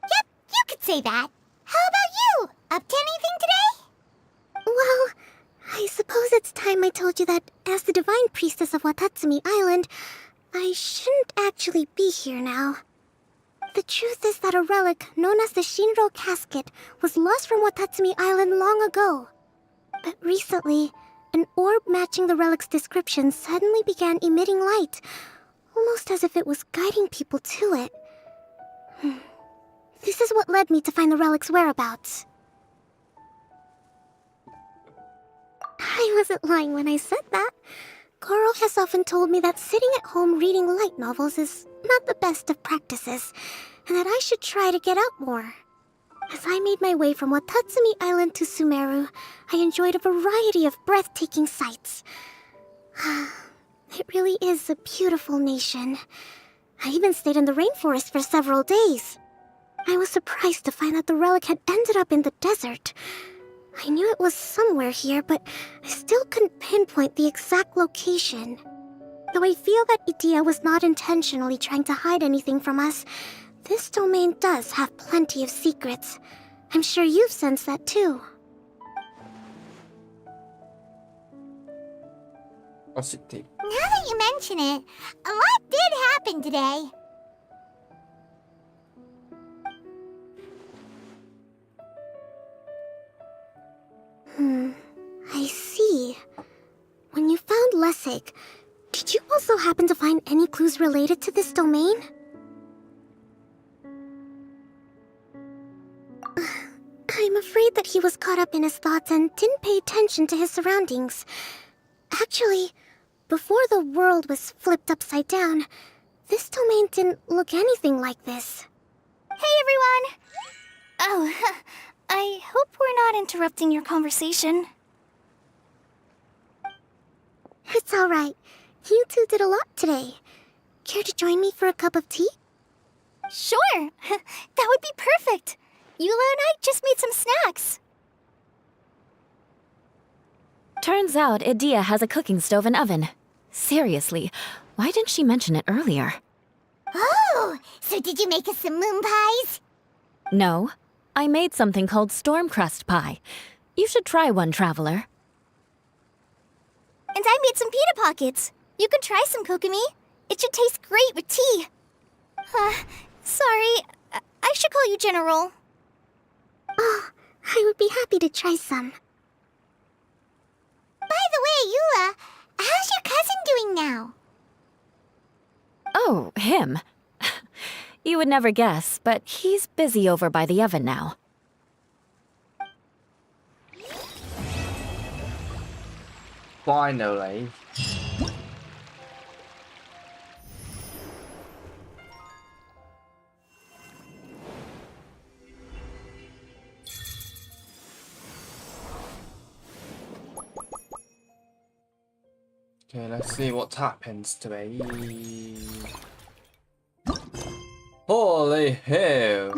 Yep, you could say that. How about you? Up to anything today? Well, I suppose it's time I told you that as the divine priestess of Watatsumi Island, I shouldn't actually be here now. The truth is that a relic known as the Shinro Casket was lost from Watatsumi Island long ago. But recently, an orb matching the relic's description suddenly began emitting light, almost as if it was guiding people to it. This is what led me to find the relic's whereabouts. I wasn't lying when I said that. Goro has often told me that sitting at home reading light novels is not the best of practices, and that I should try to get out more. As I made my way from Watatsumi Island to Sumeru, I enjoyed a variety of breathtaking sights. It really is a beautiful nation. I even stayed in the rainforest for several days. I was surprised to find that the relic had ended up in the desert. I knew it was somewhere here, but I still couldn't pinpoint the exact location. Though I feel that Idia was not intentionally trying to hide anything from us, this domain does have plenty of secrets. I'm sure you've sensed that too. Positive. Now that you mention it, a lot did happen today. I see. When you found Lessig, did you also happen to find any clues related to this domain? I'm afraid that he was caught up in his thoughts and didn't pay attention to his surroundings. Actually, before the world was flipped upside down, this domain didn't look anything like this. Hey, everyone! Oh, I hope we're not interrupting your conversation. It's alright. You two did a lot today. Care to join me for a cup of tea? Sure! That would be perfect! Eula and I just made some snacks. Turns out Idia has a cooking stove and oven. Seriously, why didn't she mention it earlier? Oh, so did you make us some moon pies? No, I made something called storm crust pie. You should try one, traveler. And I made some pita pockets. You could try some, Kokomi. It should taste great with tea. Sorry, I should call you General. Oh, I would be happy to try some. By the way, Eula, how's your cousin doing now? Oh, him. You would never guess, but he's busy over by the oven now. Finally. Okay, let's see what happens to me. Holy hell!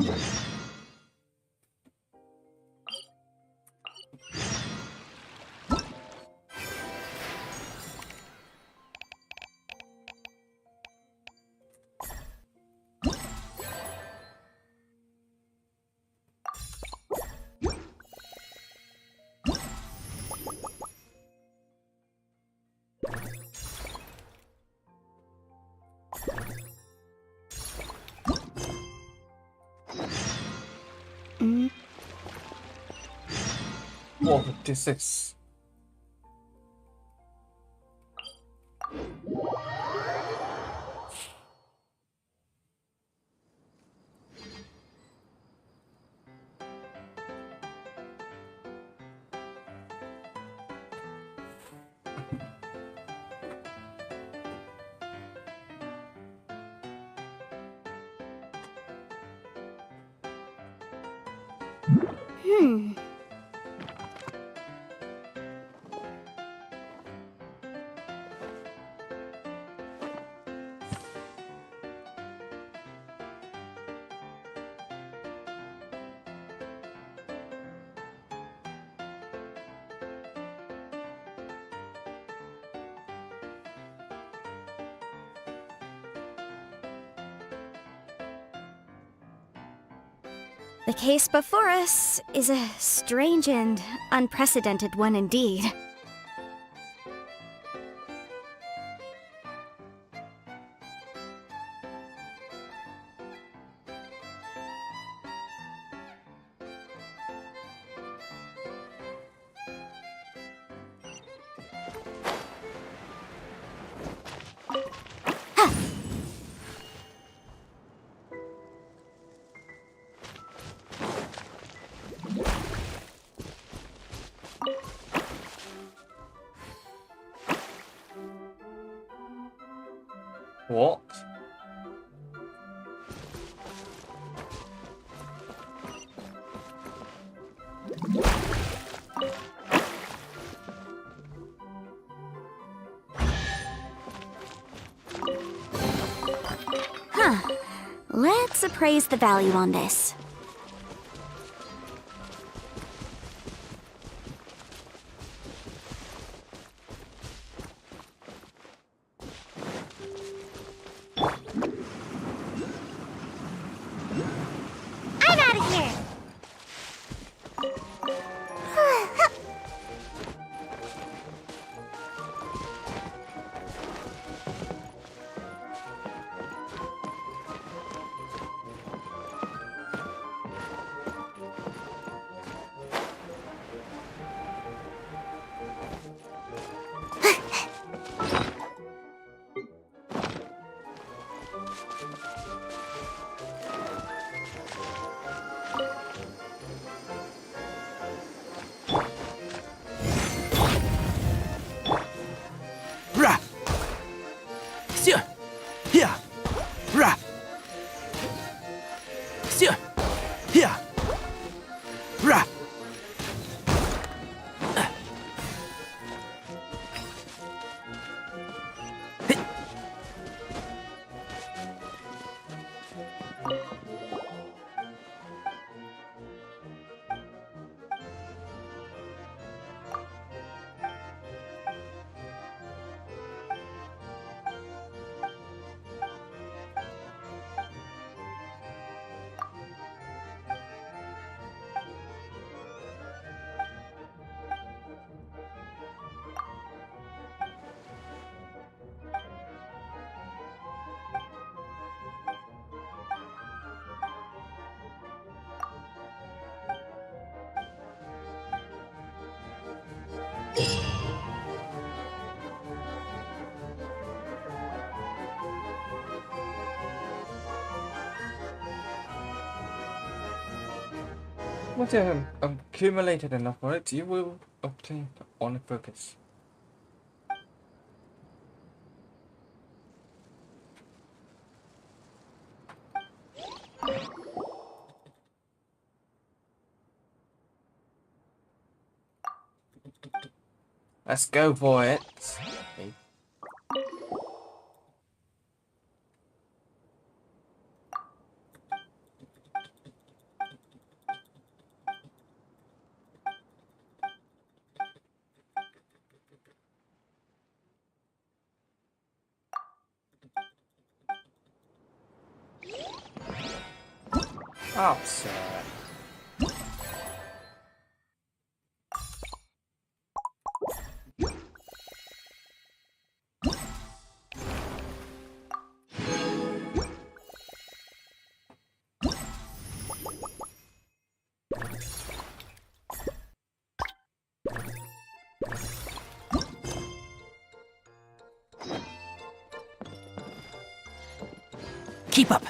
456. The case before us is a strange and unprecedented one indeed. What? Let's appraise the value on this. I'm out of here! Ra! Sir! Here! Ra! Sir! Here! Ra! Once you have accumulated enough for it, you will obtain on focus. Let's go for it. Okay. Oh, sad. Keep up.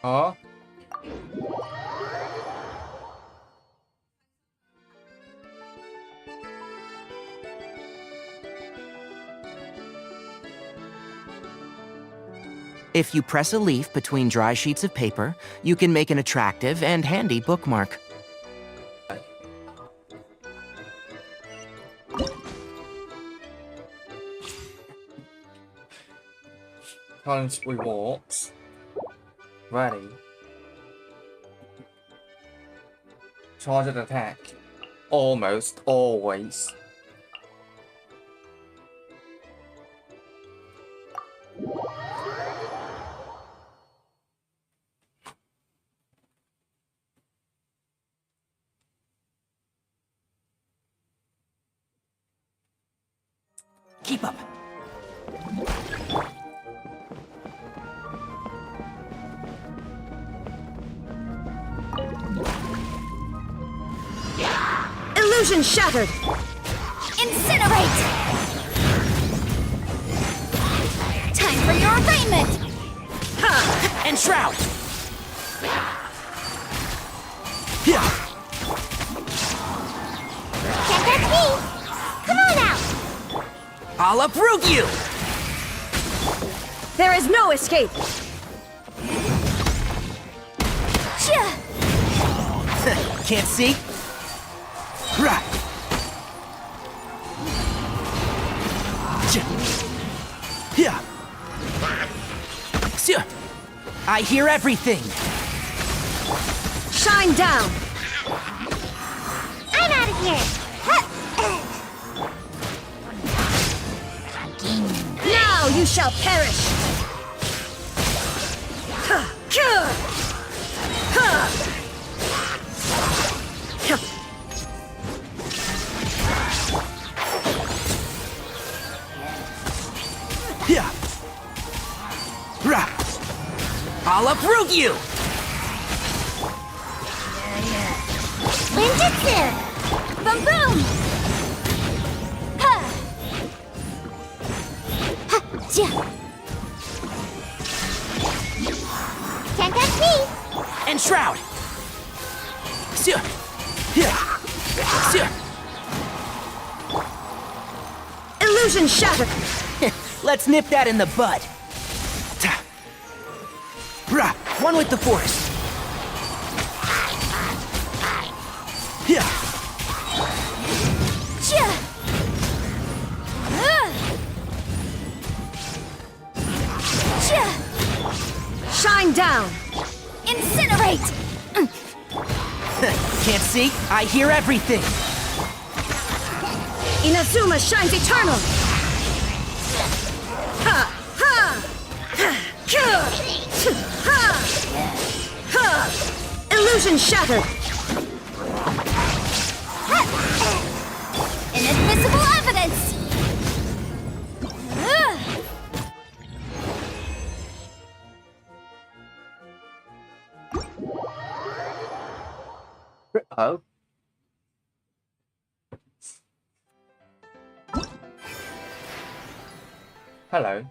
Hả? If you press a leaf between dry sheets of paper, you can make an attractive and handy bookmark. Challenge rewards. Ready. Charged attack. Almost always. Keep up. Illusion shattered! Incinerate! Time for your arraignment! Ha! And shroud! Yeah! Can't catch me! Come on out! I'll uproot you! There is no escape! Chia! Can't see? Right. Yeah. I hear everything. Shine down! I'm out of here! Now you shall perish! Yeah. Right. I'll uproot you! Ninjutsu! Boom boom! Ha! Ha! Chia! Can't catch me! And shroud! Yeah. Illusion shattered! Let's nip that in the bud. One with the force. Yeah. Chia! Chia! Shine down! Incinerate! Can't see? I hear everything. Inazuma shines eternal! Ha! Ha! Ha! Ha! Illusion shattered! Inadmissible evidence! Oh. Hello.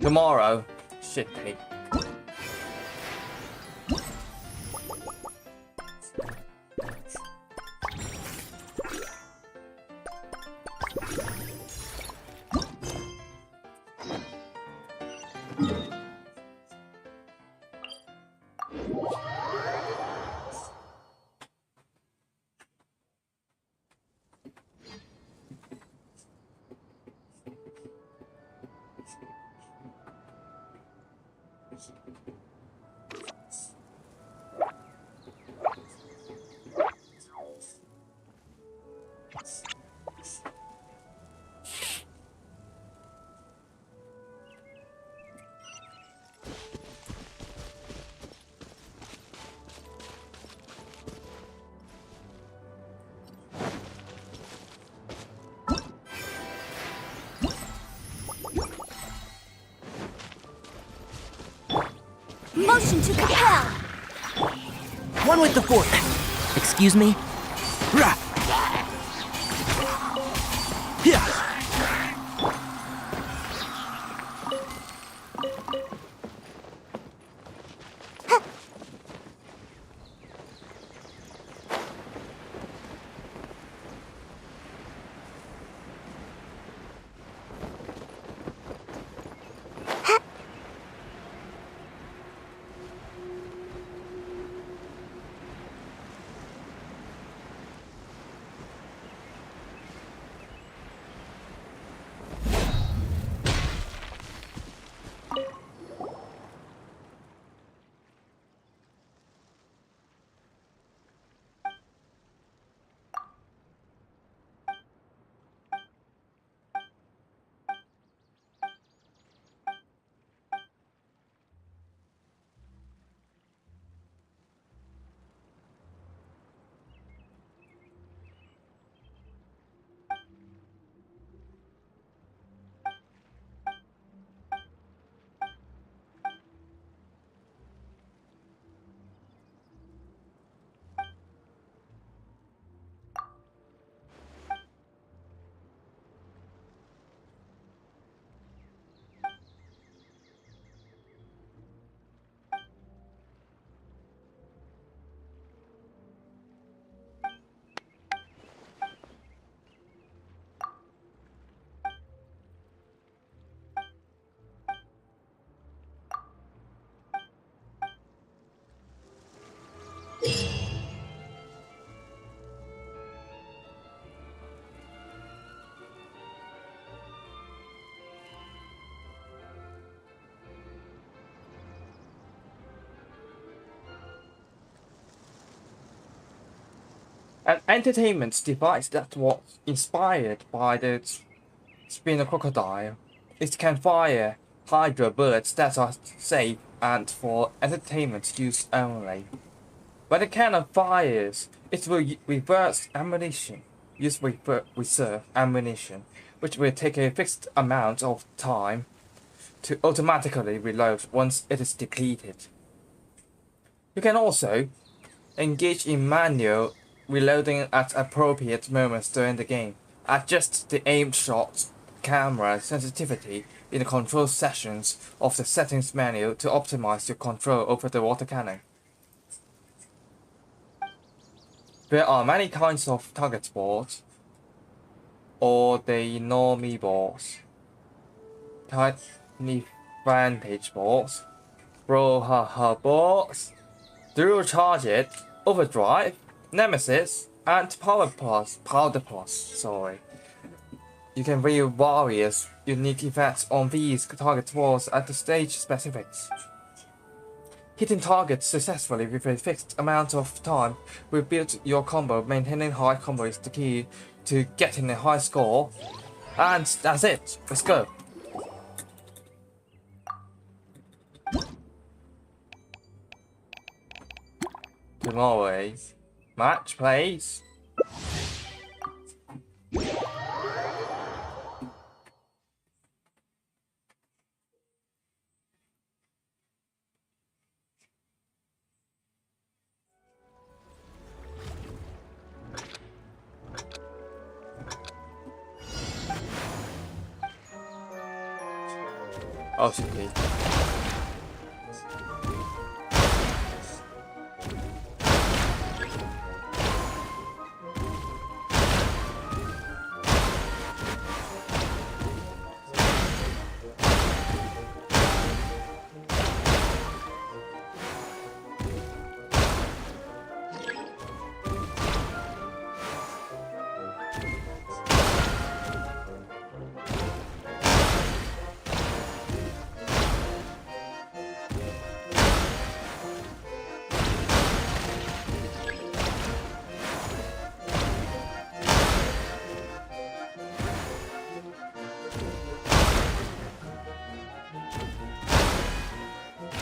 Tomorrow. Shit me. Motion to compel. One with the fork. Excuse me? Rah! Yeah. An entertainment device that was inspired by the spinner crocodile. It can fire hydro bullets that are safe and for entertainment use only. When it cannot fires, it will reverse ammunition. Use reserve ammunition, which will take a fixed amount of time to automatically reload once it is depleted. You can also engage in manual reloading at appropriate moments during the game. Adjust the aim shot camera sensitivity in the control sections of the settings menu to optimize your control over the water cannon. There are many kinds of target boards, or the normie boards, tiny vantage boards, brouhaha boards, dual charge, overdrive, nemesis, and powder plus. Sorry. You can view various unique effects on these target boards at the stage specifics. Hitting targets successfully with a fixed amount of time will build your combo. Maintaining high combo is the key to getting a high score. And that's it. Let's go. Tomorrow's match, please. Oh, shit.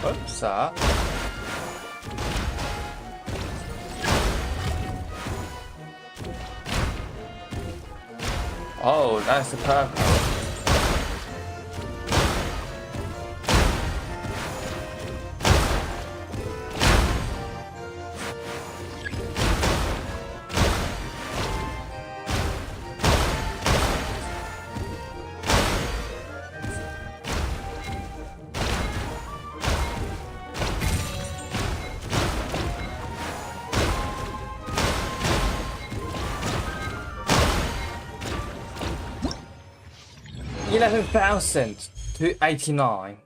Oops, oh, that's the purple. 11,000 to 89.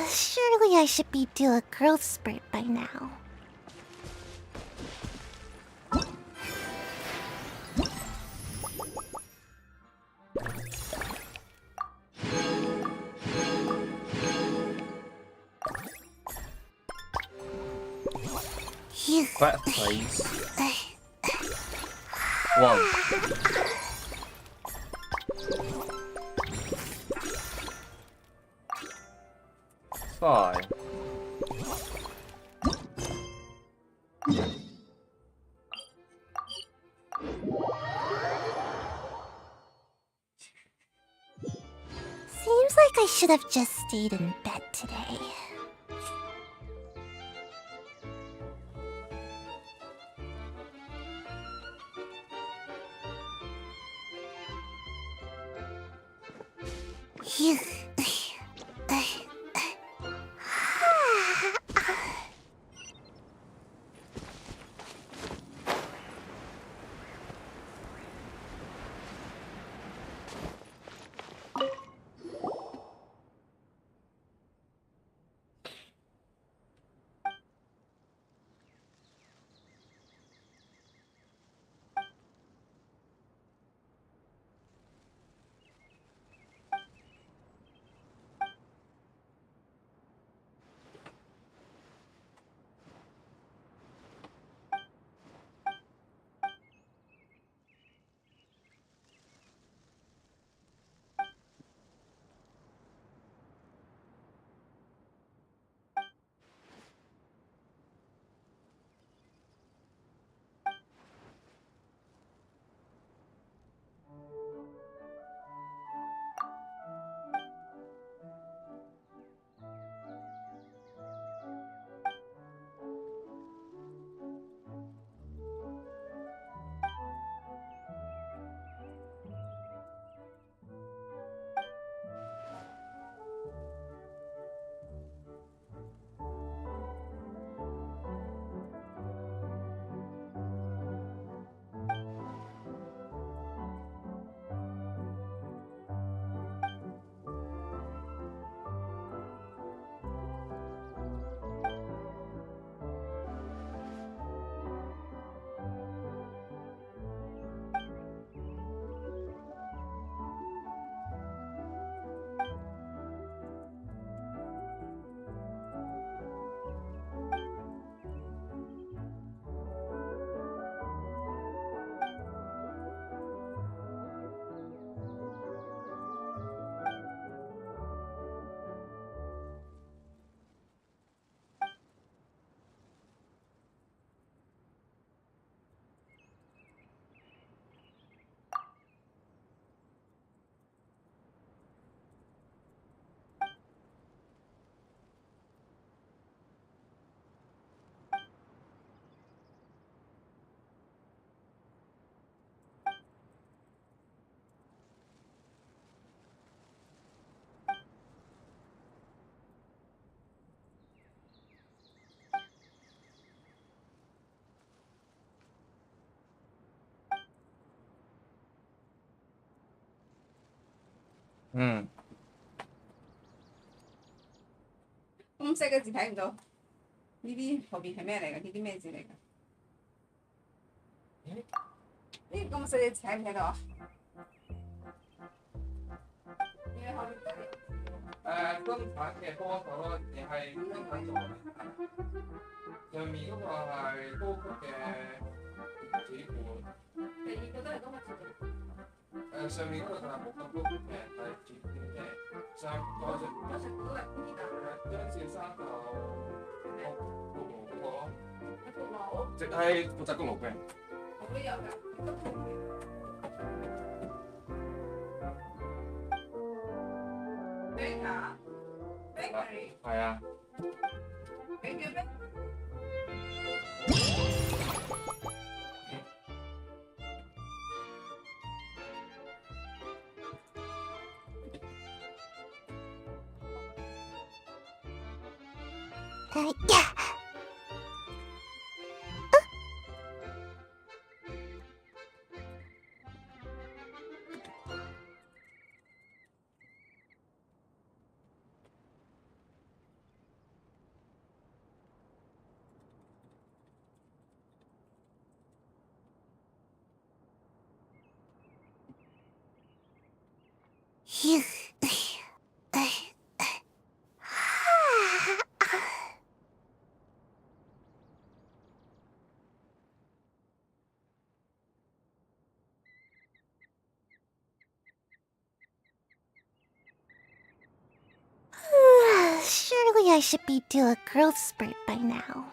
Surely I should be due a growth spurt by now. That please. 1. Five. Seems like I should have just stayed in bed today.嗯， 咁細個字睇唔到，呢啲後邊係咩嚟㗎？呢啲咩字嚟㗎？呢咁細嘅字睇唔睇到啊？呢個後邊係生產嘅幫手咯，而係生產座上面嗰個係高級嘅主管。第二個都係高級主管。上面嗰個就係冇咁高級嘅，係主管嘅。再上嗰個係邊㗎？張少生就焗爐嗰個咯。焗爐？即係負責焗爐嘅。我都有㗎。係啊。Surely I should be due a growth spurt by now.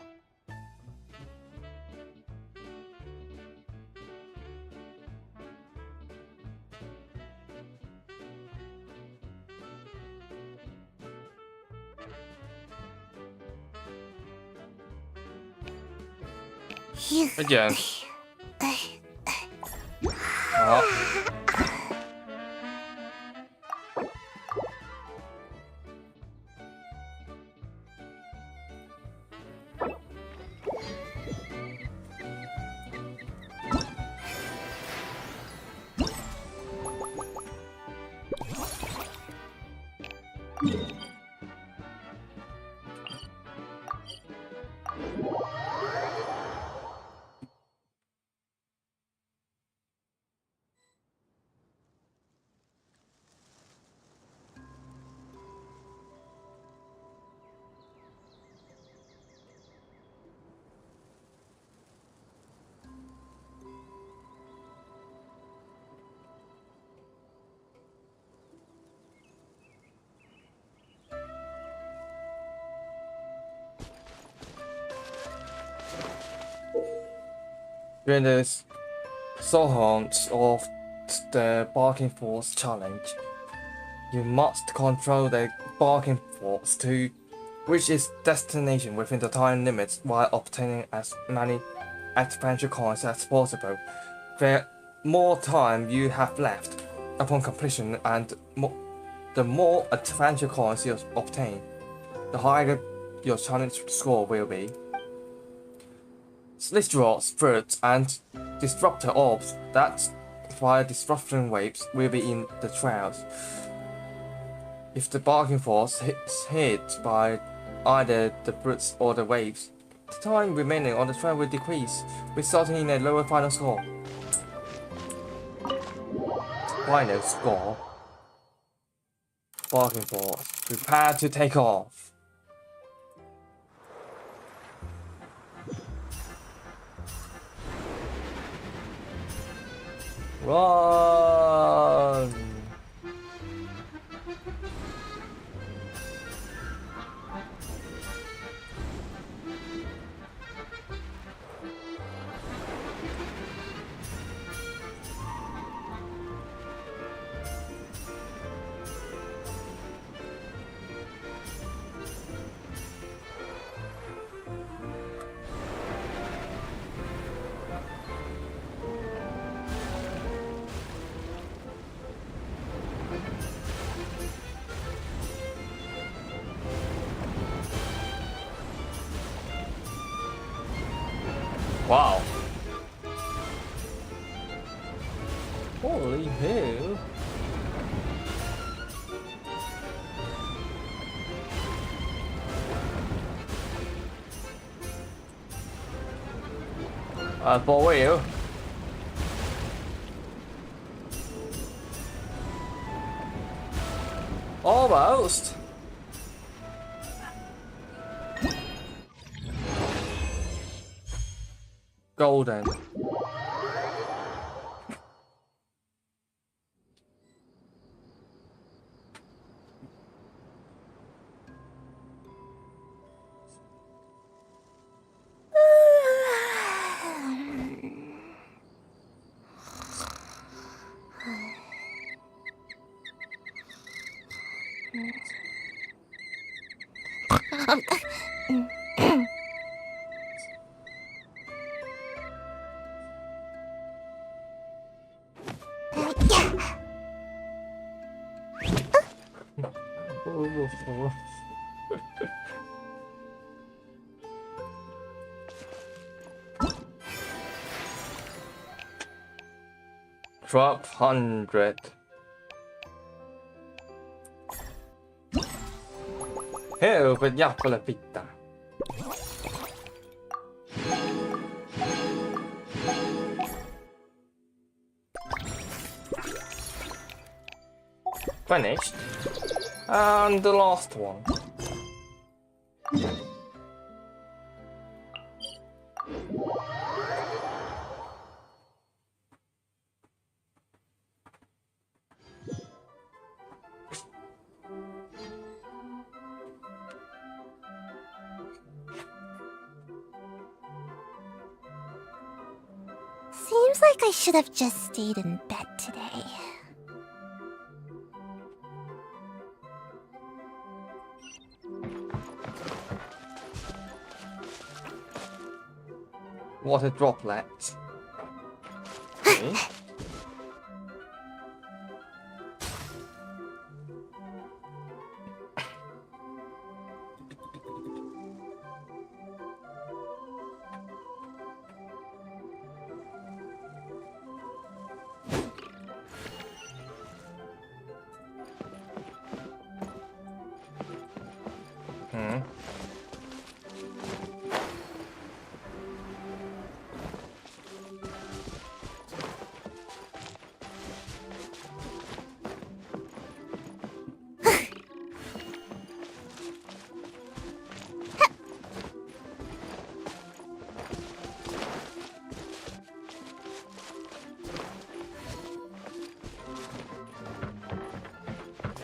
一樣。好。During the hunt of the Barking Force challenge, you must control the Barking Force to reach its destination within the time limits while obtaining as many adventure coins as possible. The more time you have left upon completion and the more adventure coins you obtain, the higher your challenge score will be. Slithrots, fruits, and disruptor orbs that fire disruption waves will be in the trails. If the Barking Force is hit by either the fruits or the waves, the time remaining on the trail will decrease, resulting in a lower final score. Final score. Barking Force, prepare to take off. Run! Wow. Holy hell. For real. Almost. golden. Drop 100. Vediamo la vita. Finished. And the last one. Seems like I should have just stayed in bed today. Water droplets. Okay.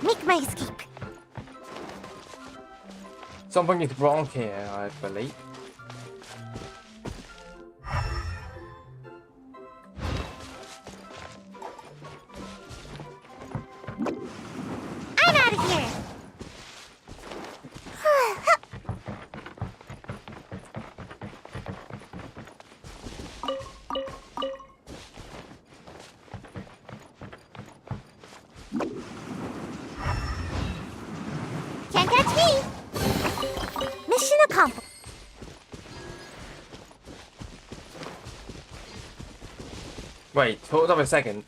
Make my escape. Something is wrong here, I believe. I'm out of here. Can't catch me. Mission accomplished. Wait, hold up a second.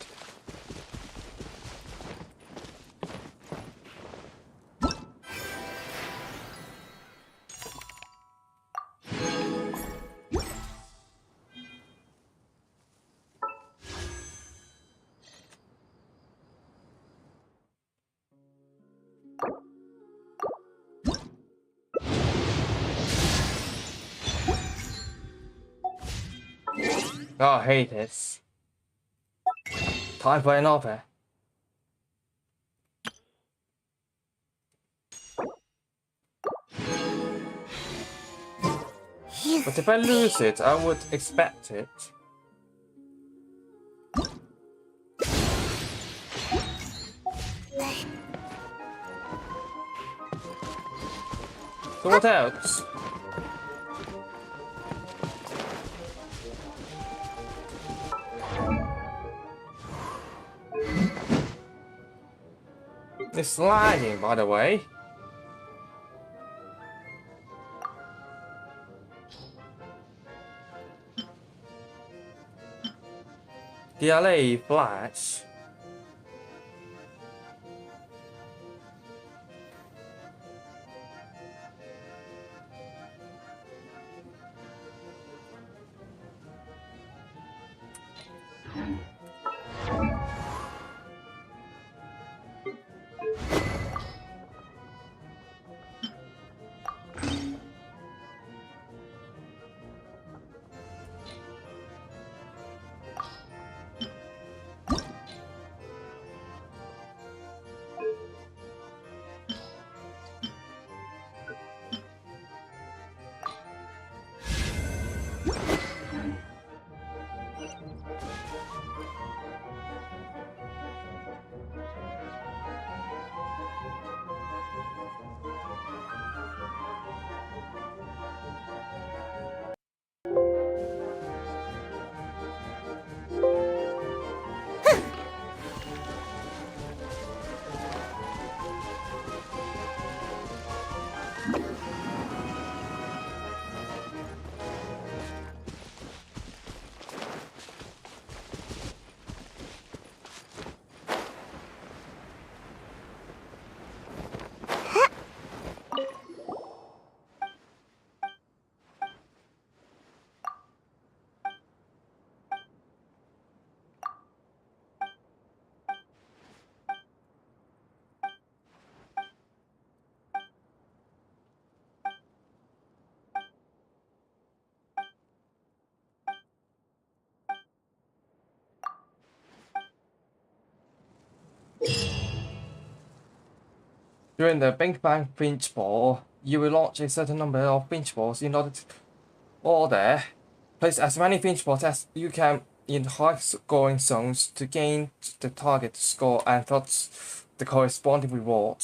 Oh, I hate this. Time for another. But if I lose it, I would expect it. So what else? It's lagging, by the way. DLA flash. During the Big Bang Finch Ball, you will launch a certain number of Finch Balls in order to order. Place as many Finch Balls as you can in high-scoring zones to gain the target score and thus the corresponding reward.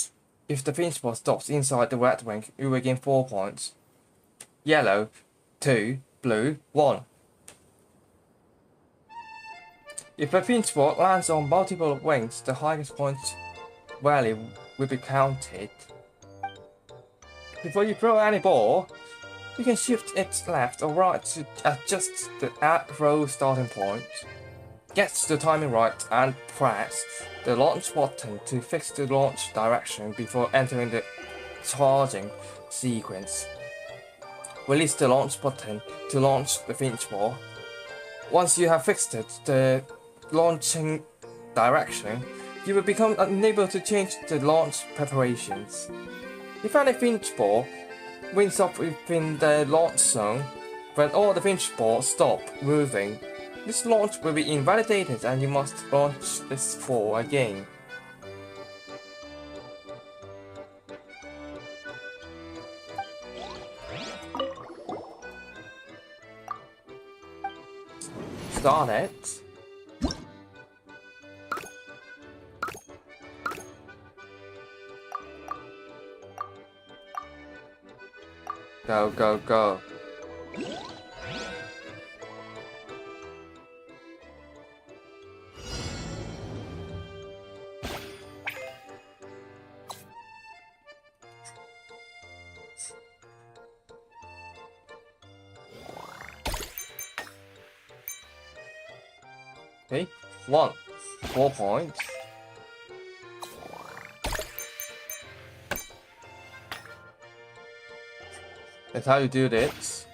If the Finch Ball stops inside the red ring, you will gain 4 points. Yellow, 2, blue, 1. If a Finch Ball lands on multiple rings, the highest point value will be counted. Before you throw any ball, you can shift it left or right to adjust the throw starting point. Get the timing right and press the launch button to fix the launch direction before entering the charging sequence. Release the launch button to launch the Finch Ball. Once you have fixed the launching direction, you will become unable to change the launch preparations. If any Finch Ball winds up within the launch zone, when all the Finch Balls stop moving, this launch will be invalidated and you must launch this ball again. Start it. Go, go, go. Okay, 1, 4 points. That's how you do this.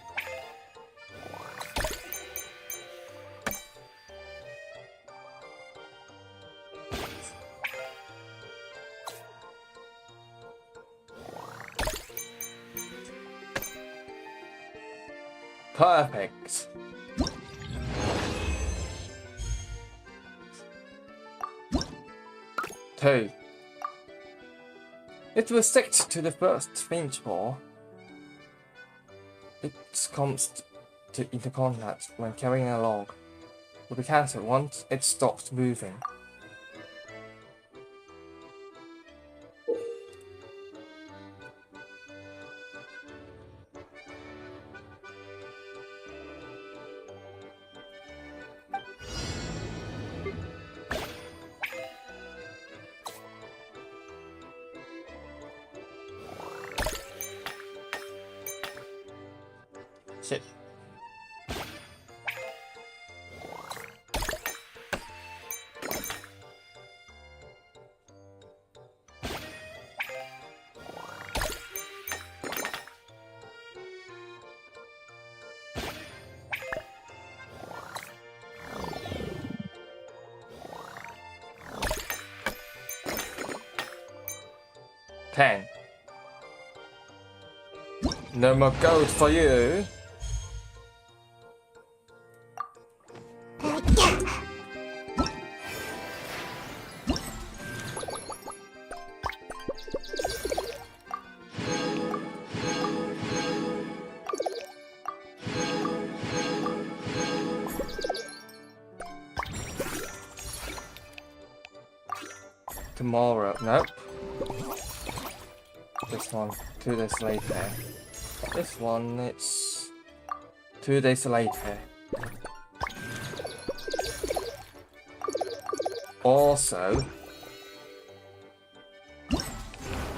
Perfect. Two. It will stick to the first Finch Ball. It comes into contact when carrying a log. Will be cancelled once it stops moving. Shit. Ten. No more gold for you. Tomorrow, nope. This one, 2 days later. This one, it's 2 days later. Also,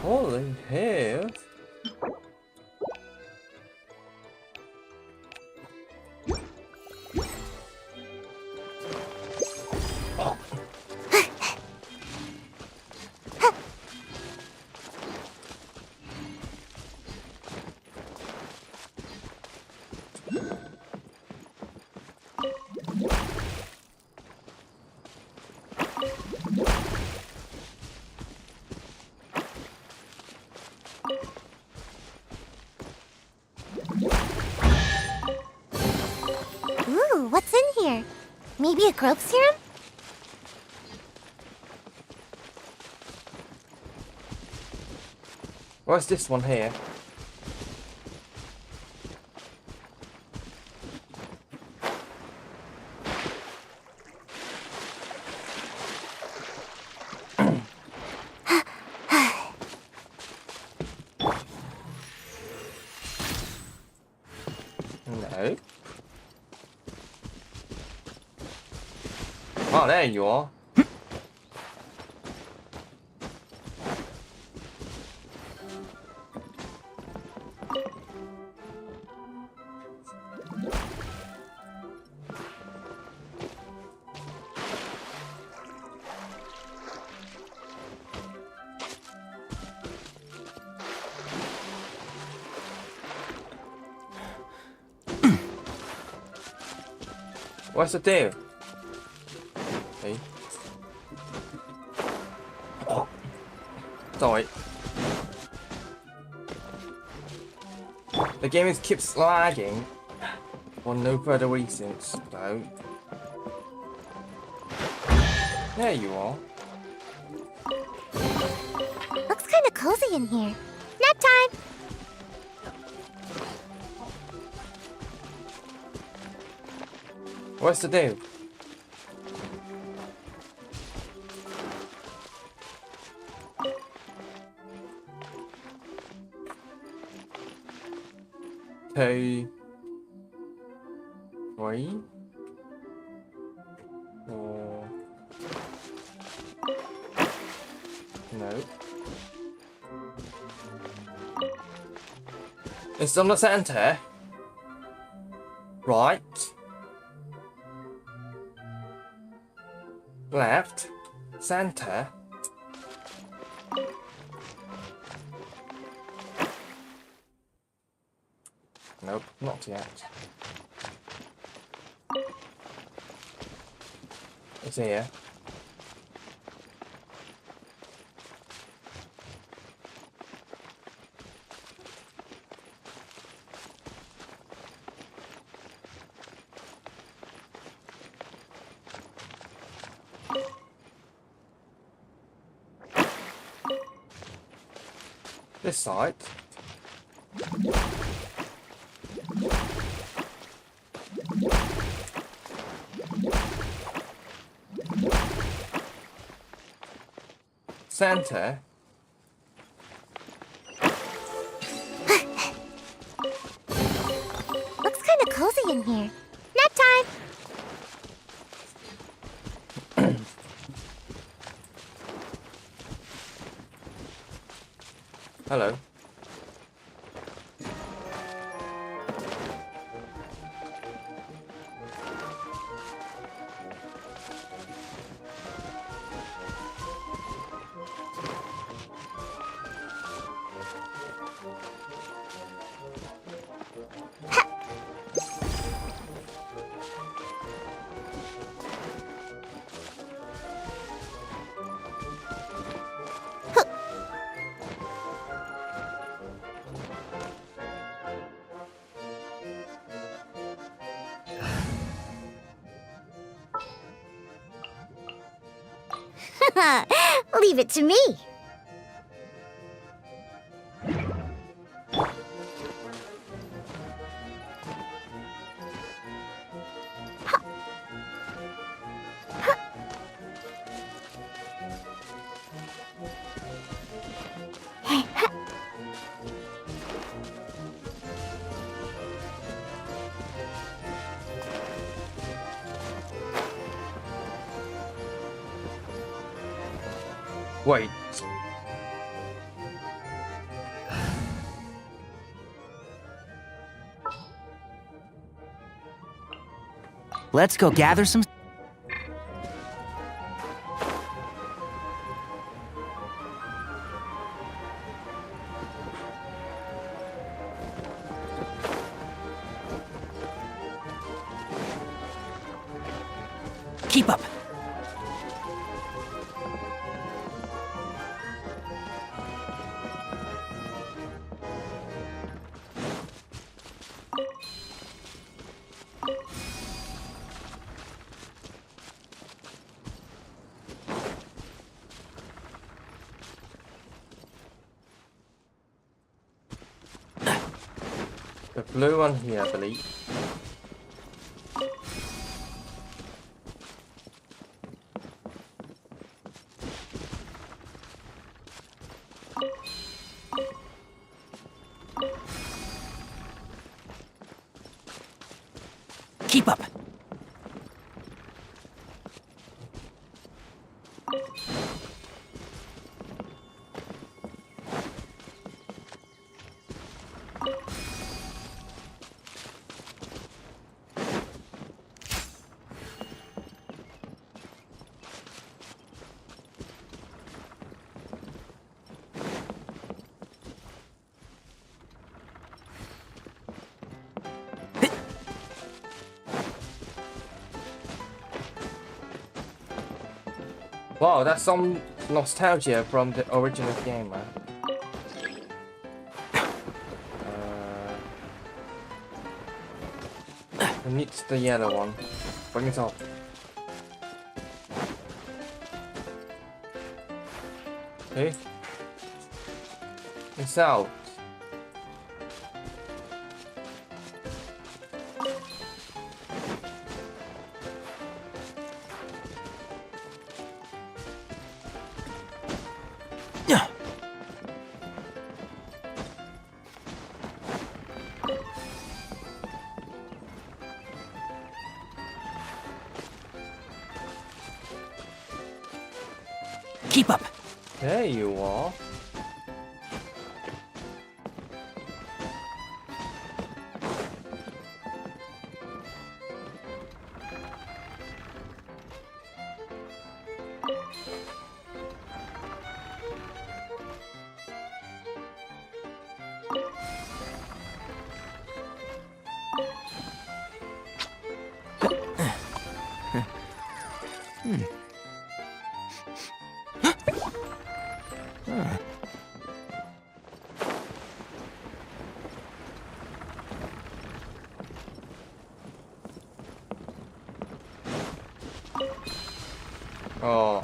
holy hell. Ooh, what's in here? Maybe a growth serum? Where's this one here? No. Oh, there you are. What's the deal? Hey. Oh. Sorry. The game keeps lagging for no further reasons, though. There you are. Looks kinda cozy in here. Nap time! What's the deal? Two, 3, 4. No. It's on the center. Right. Left. Center. Nope, not yet. It's here. This side. Center. Looks kinda cozy in here. Nap time! Hello. Leave it to me. Wait. Let's go gather some. Keep up. The blue one here, I believe. Keep up. Wow, that's some nostalgia from the original game, man. We need the yellow one. Bring it up. Okay. It's out. Keep up. There you are. Oh.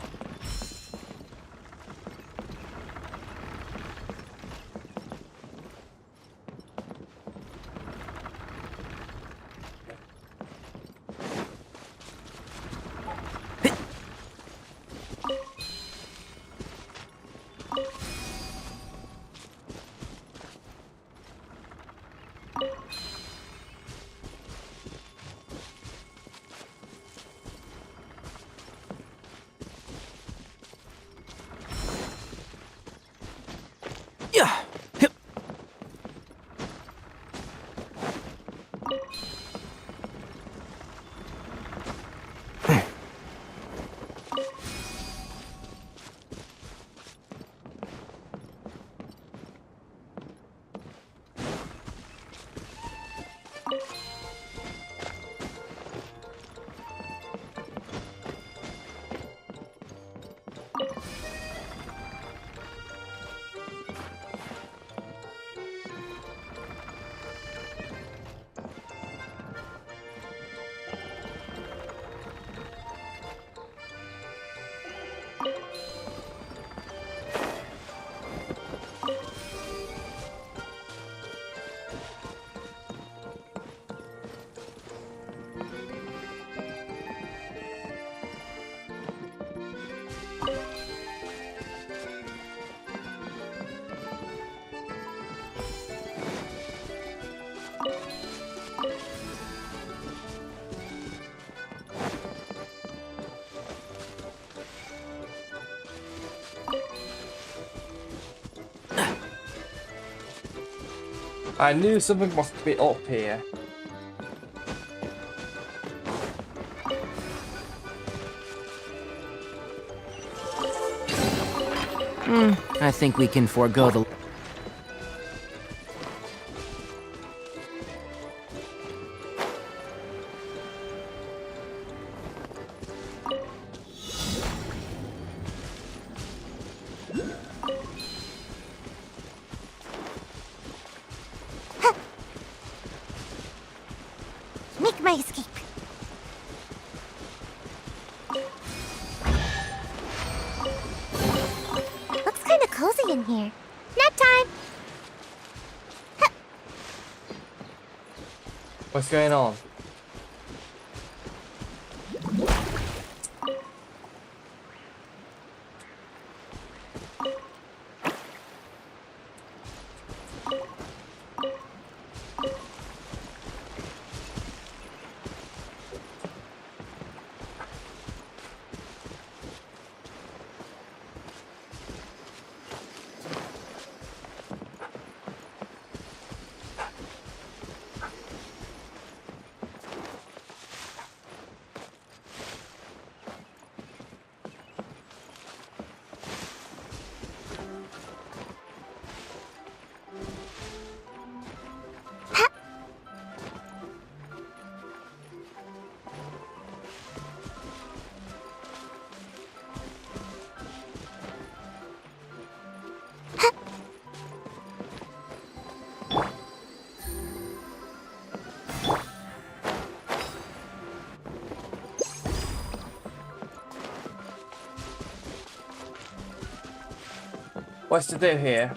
Yeah. I knew something must be up here. I think we can forego the... Make my escape. Looks kind of cozy in here. Nap time. What's going on? What's to do here?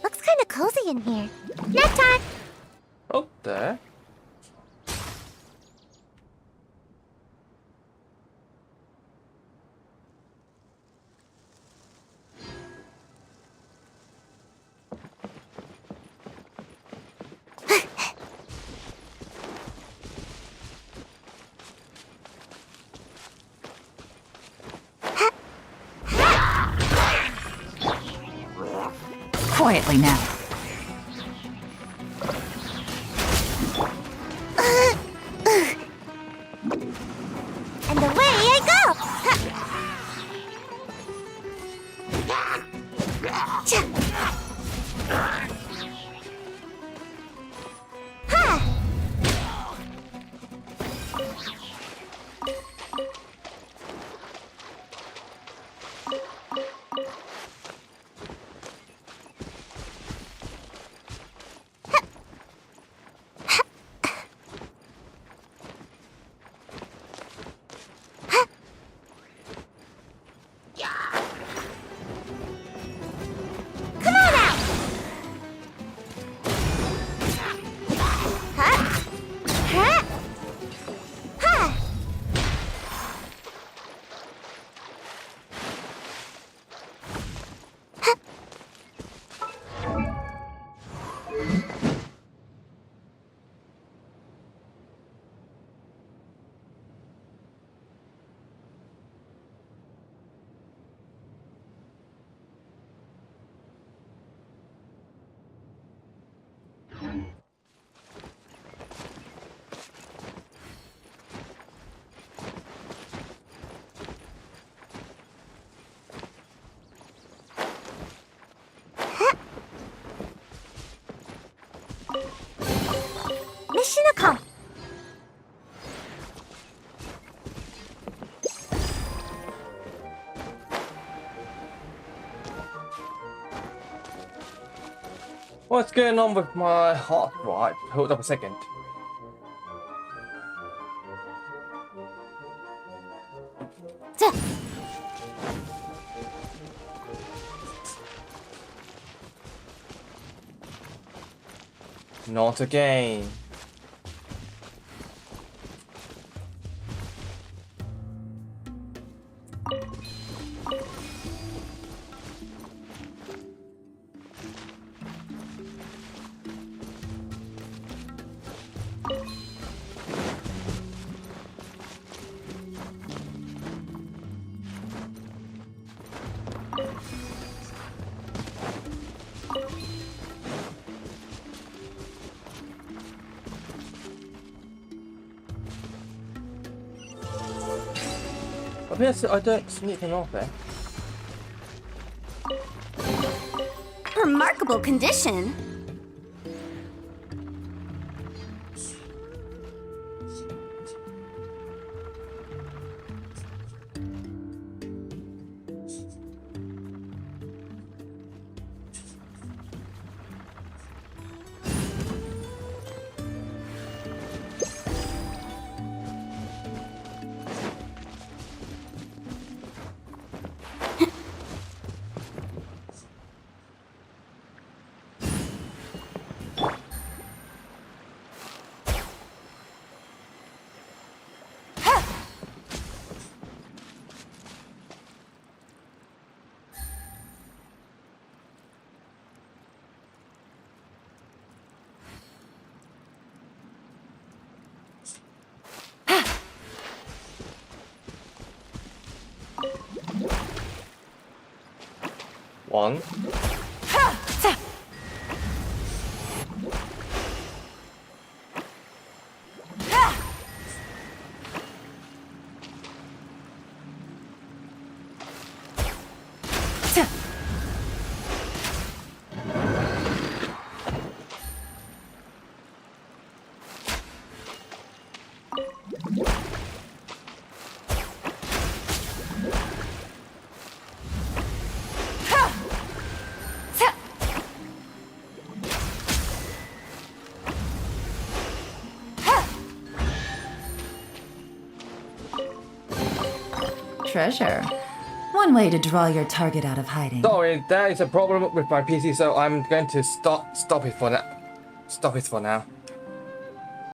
Looks kinda cozy in here. Nap time! Oh, there. Quietly now. And away I go! Mission accomplished. What's going on with my heart drive? Hold up a second. Not again. Obviously, I don't sneak him off there. Remarkable condition. One. Treasure. One way to draw your target out of hiding. Sorry, there is a problem with my PC, so I'm going to stop it for now. Stop it for now.